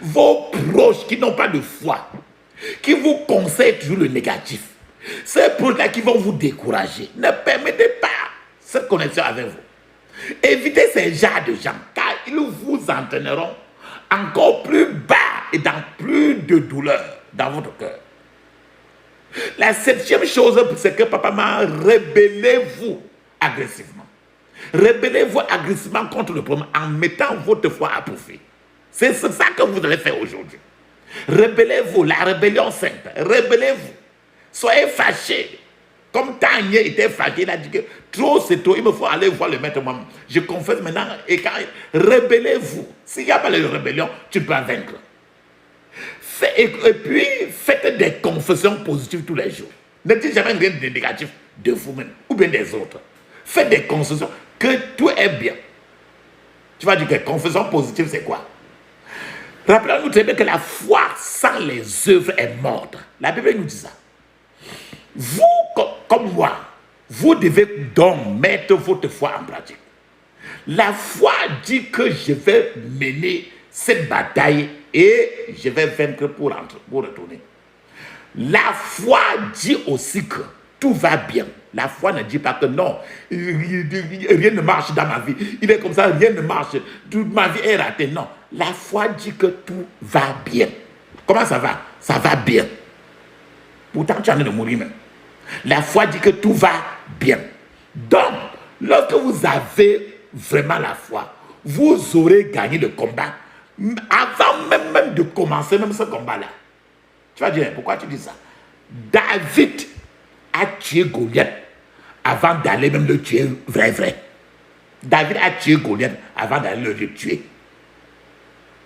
vos proches qui n'ont pas de foi, qui vous conseillent toujours le négatif. Ces proches-là qui vont vous décourager. Ne permettez pas cette connexion avec vous. Évitez ces genres de gens, car ils vous entraîneront encore plus bas et dans plus de douleur dans votre cœur. La septième chose, c'est que papa m'a rébellez-vous agressivement. Rébellez-vous agressivement contre le problème en mettant votre foi à profit. C'est ça que vous allez faire aujourd'hui. Rébellez-vous, la rébellion sainte. Rébellez-vous. Soyez fâchés. Comme Tanya était fâché, il a dit que trop c'est trop, il me faut aller voir le maître moi-même. Je confesse maintenant, et quand rébellez-vous. S'il n'y a pas de rébellion, tu peux vaincre. Et puis, faites des confessions positives tous les jours. Ne dites jamais rien de négatif de vous-même ou bien des autres. Faites des confessions que tout est bien. Tu vas dire que confession positive, c'est quoi? Rappelons-nous très bien que la foi sans les œuvres est morte. La Bible nous dit ça. Vous, comme moi, vous devez donc mettre votre foi en pratique. La foi dit que je vais mener cette bataille et je vais vaincre pour retourner. La foi dit aussi que tout va bien. La foi ne dit pas que non, rien ne marche dans ma vie. Il est comme ça, rien ne marche. Toute ma vie est ratée. Non, la foi dit que tout va bien. Comment ça va? Ça va bien. Pourtant, tu es en train de mourir même. La foi dit que tout va bien. Donc, lorsque vous avez vraiment la foi, vous aurez gagné le combat avant même de commencer même ce combat-là. Tu vas dire, pourquoi tu dis ça? David a tué Goliath avant d'aller même le tuer vrai. David a tué Goliath avant d'aller le tuer.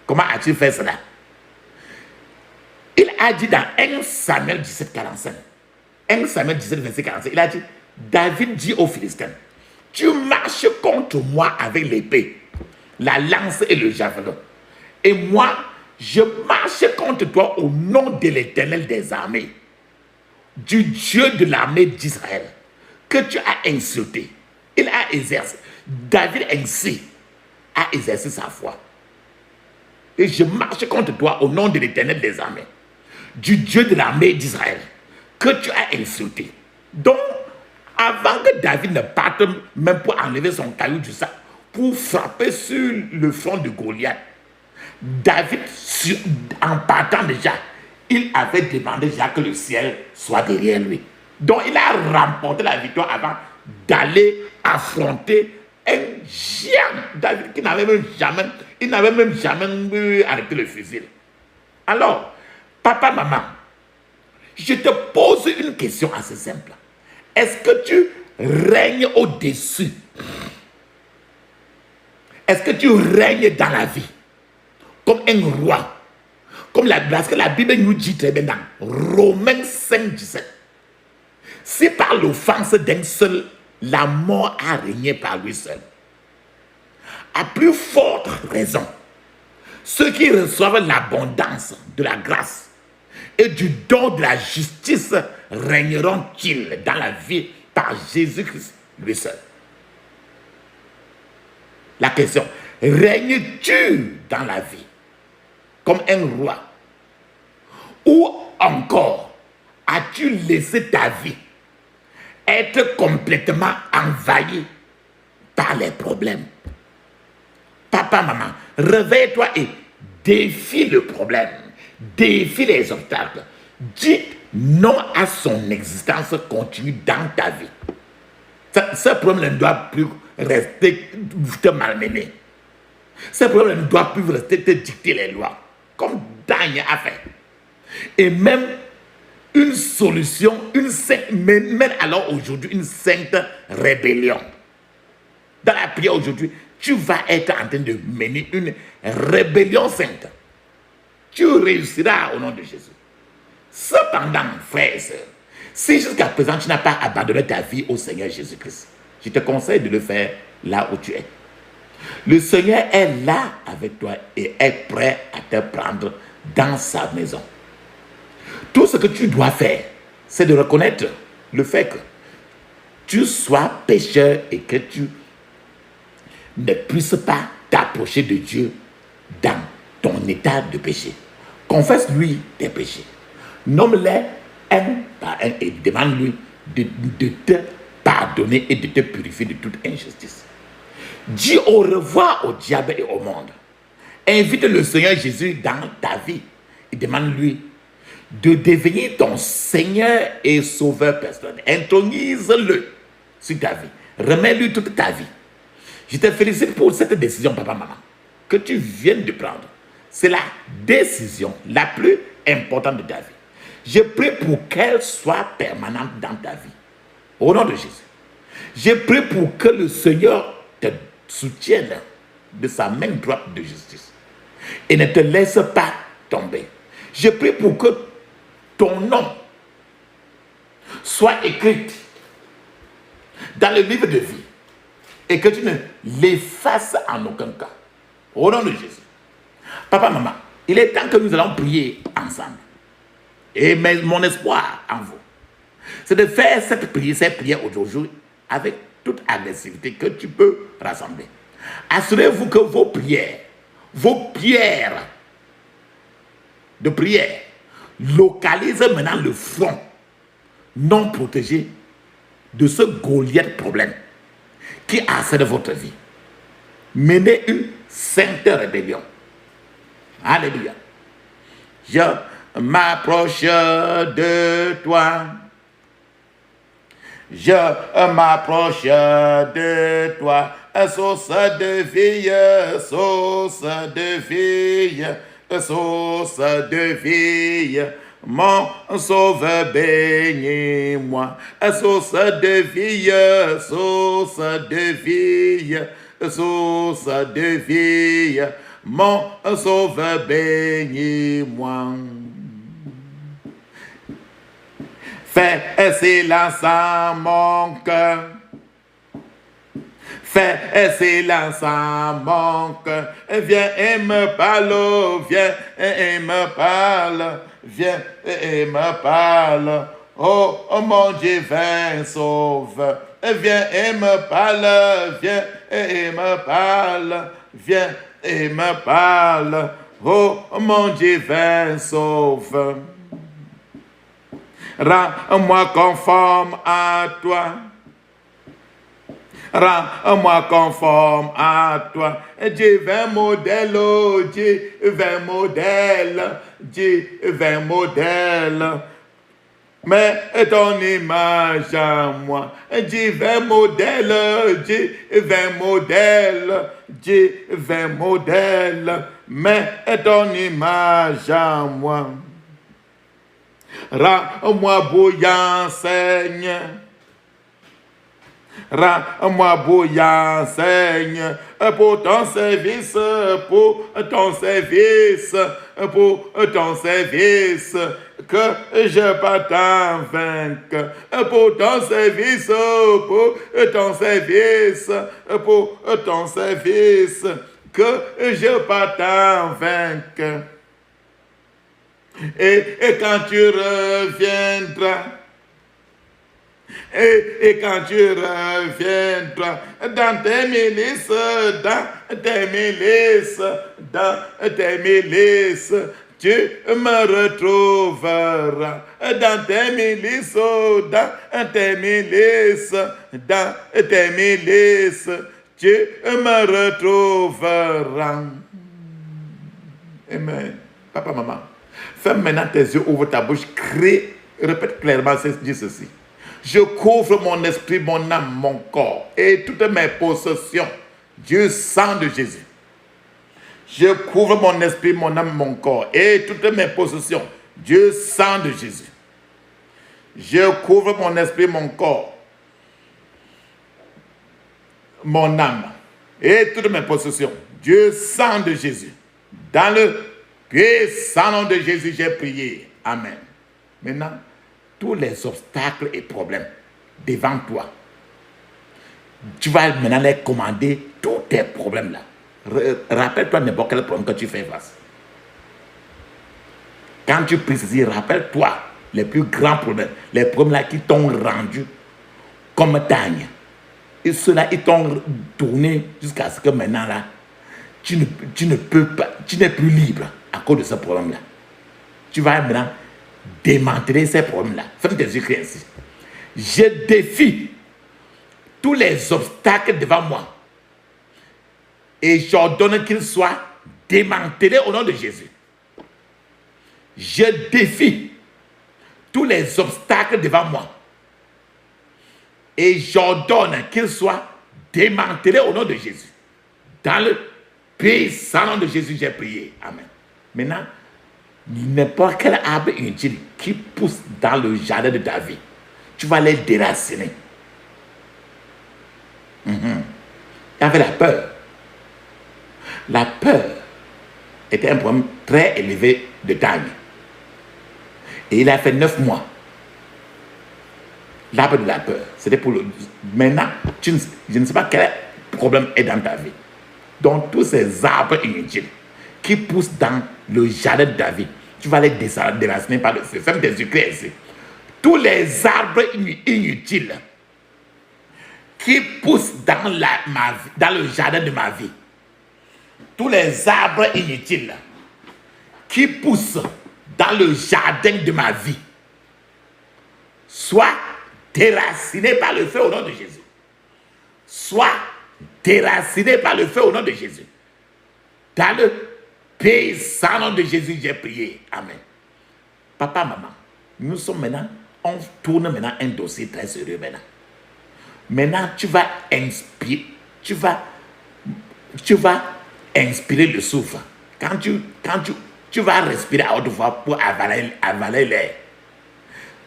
Comment a-t-il fait cela? Il a dit dans 1 Samuel 17, 45. 1 Samuel 17, verset 45. Il a dit, David dit aux Philistins, tu marches contre moi avec l'épée, la lance et le javelot. Et moi, je marche contre toi au nom de l'Éternel des armées, du Dieu de l'armée d'Israël, que tu as insulté. Il a exercé. David ainsi a exercé sa foi. Et je marche contre toi au nom de l'Éternel des armées, du Dieu de l'armée d'Israël, que tu as insulté. Donc, avant que David ne parte même pour enlever son caillou du sac, pour frapper sur le front de Goliath, David, en partant déjà, il avait demandé déjà que le ciel soit derrière lui. Donc, il a remporté la victoire avant d'aller affronter un géant. David qui n'avait même jamais arrêté le fusil. Alors, papa, maman, je te pose une question assez simple. Est-ce que tu règnes au-dessus? Est-ce que tu règnes dans la vie comme un roi? Parce que la Bible nous dit très bien dans Romains 5, 17. Si par l'offense d'un seul, la mort a régné par lui seul, à plus forte raison, ceux qui reçoivent l'abondance de la grâce et du don de la justice régneront-ils dans la vie par Jésus-Christ lui seul? La question, règnes-tu dans la vie comme un roi? Ou encore, as-tu laissé ta vie être complètement envahie par les problèmes? Papa, maman, réveille-toi et défie le problème, défie les obstacles. Dis non à son existence continue dans ta vie. Ce problème ne doit plus rester te malmener. Ce problème ne doit plus rester te dicter les lois, comme Daniel a fait. Et même une solution, même alors aujourd'hui, une sainte rébellion. Dans la prière aujourd'hui, tu vas être en train de mener une rébellion sainte. Tu réussiras au nom de Jésus. Cependant, frères et sœurs, si jusqu'à présent tu n'as pas abandonné ta vie au Seigneur Jésus-Christ, je te conseille de le faire là où tu es. Le Seigneur est là avec toi et est prêt à te prendre dans sa maison. Tout ce que tu dois faire, c'est de reconnaître le fait que tu sois pécheur et que tu ne puisses pas t'approcher de Dieu dans ton état de péché. Confesse-lui tes péchés. Nomme-les un par un et demande-lui de te pardonner et de te purifier de toute injustice. Dis au revoir au diable et au monde. Invite le Seigneur Jésus dans ta vie et demande-lui de devenir ton Seigneur et Sauveur personnel. Intronise-le sur ta vie. Remets-lui toute ta vie. Je te félicite pour cette décision, papa, maman, que tu viens de prendre. C'est la décision la plus importante de ta vie. Je prie pour qu'elle soit permanente dans ta vie. Au nom de Jésus. Je prie pour que le Seigneur te soutienne de sa main droite de justice et ne te laisse pas tomber. Je prie pour que ton nom soit écrit dans le livre de vie et que tu ne l'effaces en aucun cas. Au nom de Jésus. Papa, maman, il est temps que nous allons prier ensemble. Et mon espoir en vous, c'est de faire cette prière aujourd'hui avec toute agressivité que tu peux rassembler. Assurez-vous que vos pierres de prière localisent maintenant le front non protégé de ce Goliath problème qui harcèle votre vie. Menez une sainte rébellion. Alléluia. Je m'approche de toi. Je m'approche de toi. Source de vie, source de vie, source de vie. Mon sauveur, bénis-moi. Source de vie, source de vie, source de vie. Mon sauveur, bénis-moi. Fais silence en mon cœur. Fais silence en mon cœur. Viens et me parle, viens et me parle, viens et me parle. Oh, oh mon divin sauveur, viens et me parle, viens et me parle, viens et me parle. Oh, mon divin sauveur. Rends-moi conforme à toi. Rends-moi conforme à toi. Divin modèle, oh, divin modèle, divin modèle. Mais ton image à moi. Divin modèle, divin modèle, divin modèle. Mais ton image à moi. Rends-moi bouillant, Seigneur. Rends-moi bouillant, Seigneur, pour ton service, pour ton service, pour ton service, que je pas t'en vaincre, pour ton service, pour ton service, pour ton service, que je pas t'en vaincre. Et quand tu reviendras, et quand tu reviendras dans tes milices, tu me retrouveras dans tes milices, tu me retrouveras. Amen. Papa, maman, ferme maintenant tes yeux, ouvre ta bouche, crie, répète clairement, dis ceci. Je couvre mon esprit, mon âme, mon corps et toutes mes possessions du sang de Jésus. Je couvre mon esprit, mon âme, mon corps et toutes mes possessions du sang de Jésus. Je couvre mon esprit, mon corps, mon âme et toutes mes possessions du sang de Jésus. Dans le puissant nom de Jésus, j'ai prié. Amen. Maintenant, tous les obstacles et problèmes devant toi, tu vas maintenant les commander, tous tes problèmes là. Rappelle-toi n'importe quel problème que tu fais face. Quand tu pries ceci, rappelle-toi les plus grands problèmes, les problèmes là qui t'ont rendu comme tagne. Et ceux-là, ils t'ont tourné jusqu'à ce que maintenant là, tu ne peux pas, tu n'es plus libre à cause de ce problème-là. Tu vas maintenant démanteler ces problèmes-là. Ferme tes yeux, ainsi. Je défie tous les obstacles devant moi et j'ordonne qu'ils soient démantelés au nom de Jésus. Je défie tous les obstacles devant moi et j'ordonne qu'ils soient démantelés au nom de Jésus. Dans le puissant nom de Jésus, j'ai prié. Amen. Maintenant, n'importe quel arbre inutile qui pousse dans le jardin de David, tu vas les déraciner. Il y avait la peur. La peur était un problème très élevé de taille. Et il a fait 9 mois. L'arbre de la peur, c'était pour le... Maintenant, je ne sais pas quel problème est dans ta vie. Donc, tous ces arbres inutiles qui poussent dans le jardin de David, tu vas les déraciner par le feu. Ferme tes yeux, ici. Tous les arbres inutiles qui poussent dans le jardin de ma vie, tous les arbres inutiles qui poussent dans le jardin de ma vie, soient déracinés par le feu au nom de Jésus. Soient déracinés par le feu au nom de Jésus. Dans le puissant nom de Jésus, j'ai prié. Amen. Papa, maman, nous sommes maintenant, on tourne maintenant un dossier très sérieux maintenant. Maintenant, tu vas inspirer, tu vas inspirer le souffle. Quand tu vas respirer à haute voix pour avaler l'air.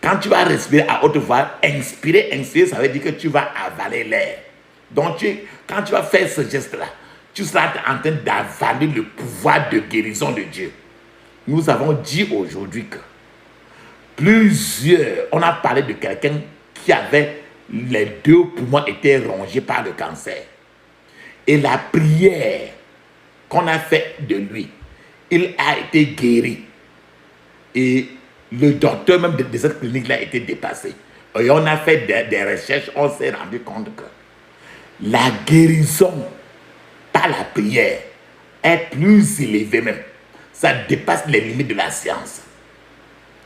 Quand tu vas respirer à haute voix, inspirer, ça veut dire que tu vas avaler l'air. Donc, quand tu vas faire ce geste-là, tu seras en train d'avaler le pouvoir de guérison de Dieu. Nous avons dit aujourd'hui que on a parlé de quelqu'un qui avait les 2 poumons étaient rongés par le cancer. Et la prière qu'on a faite de lui, il a été guéri. Et le docteur même de cette clinique-là a été dépassé. Et on a fait des recherches, on s'est rendu compte que la guérison par la prière est plus élevée même. Ça dépasse les limites de la science.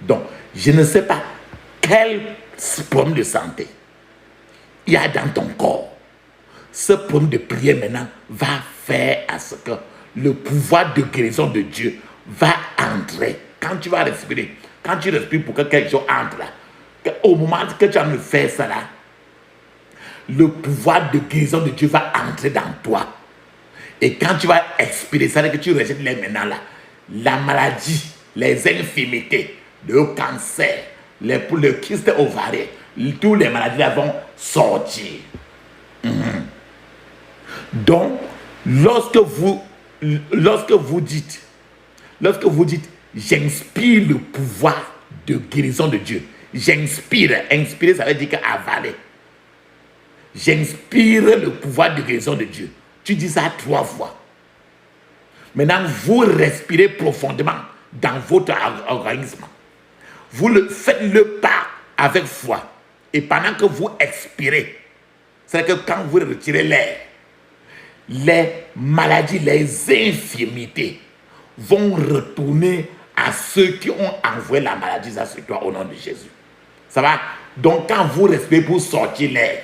Donc, je ne sais pas quel problème de santé il y a dans ton corps. Ce problème de prière maintenant va faire à ce que le pouvoir de guérison de Dieu va entrer. Quand tu vas respirer, quand tu respires pour que quelque chose entre là, au moment que tu vas me faire ça là, le pouvoir de guérison de Dieu va entrer dans toi. Et quand tu vas expirer, ça veut dire que tu rejettes les maintenant là, la maladie, les infirmités, le cancer, le kyste ovarien, toutes les maladies là vont sortir. Donc, lorsque vous dites, j'inspire le pouvoir de guérison de Dieu. J'inspire, inspirer ça veut dire qu'avaler. J'inspire le pouvoir de guérison de Dieu. Tu dis ça 3 fois. Maintenant, vous respirez profondément dans votre organisme. Faites-le pas avec foi. Et pendant que vous expirez, c'est que quand vous retirez l'air, les maladies, les infirmités vont retourner à ceux qui ont envoyé la maladie sur toi au nom de Jésus. Ça va? Donc quand vous respirez pour sortir l'air,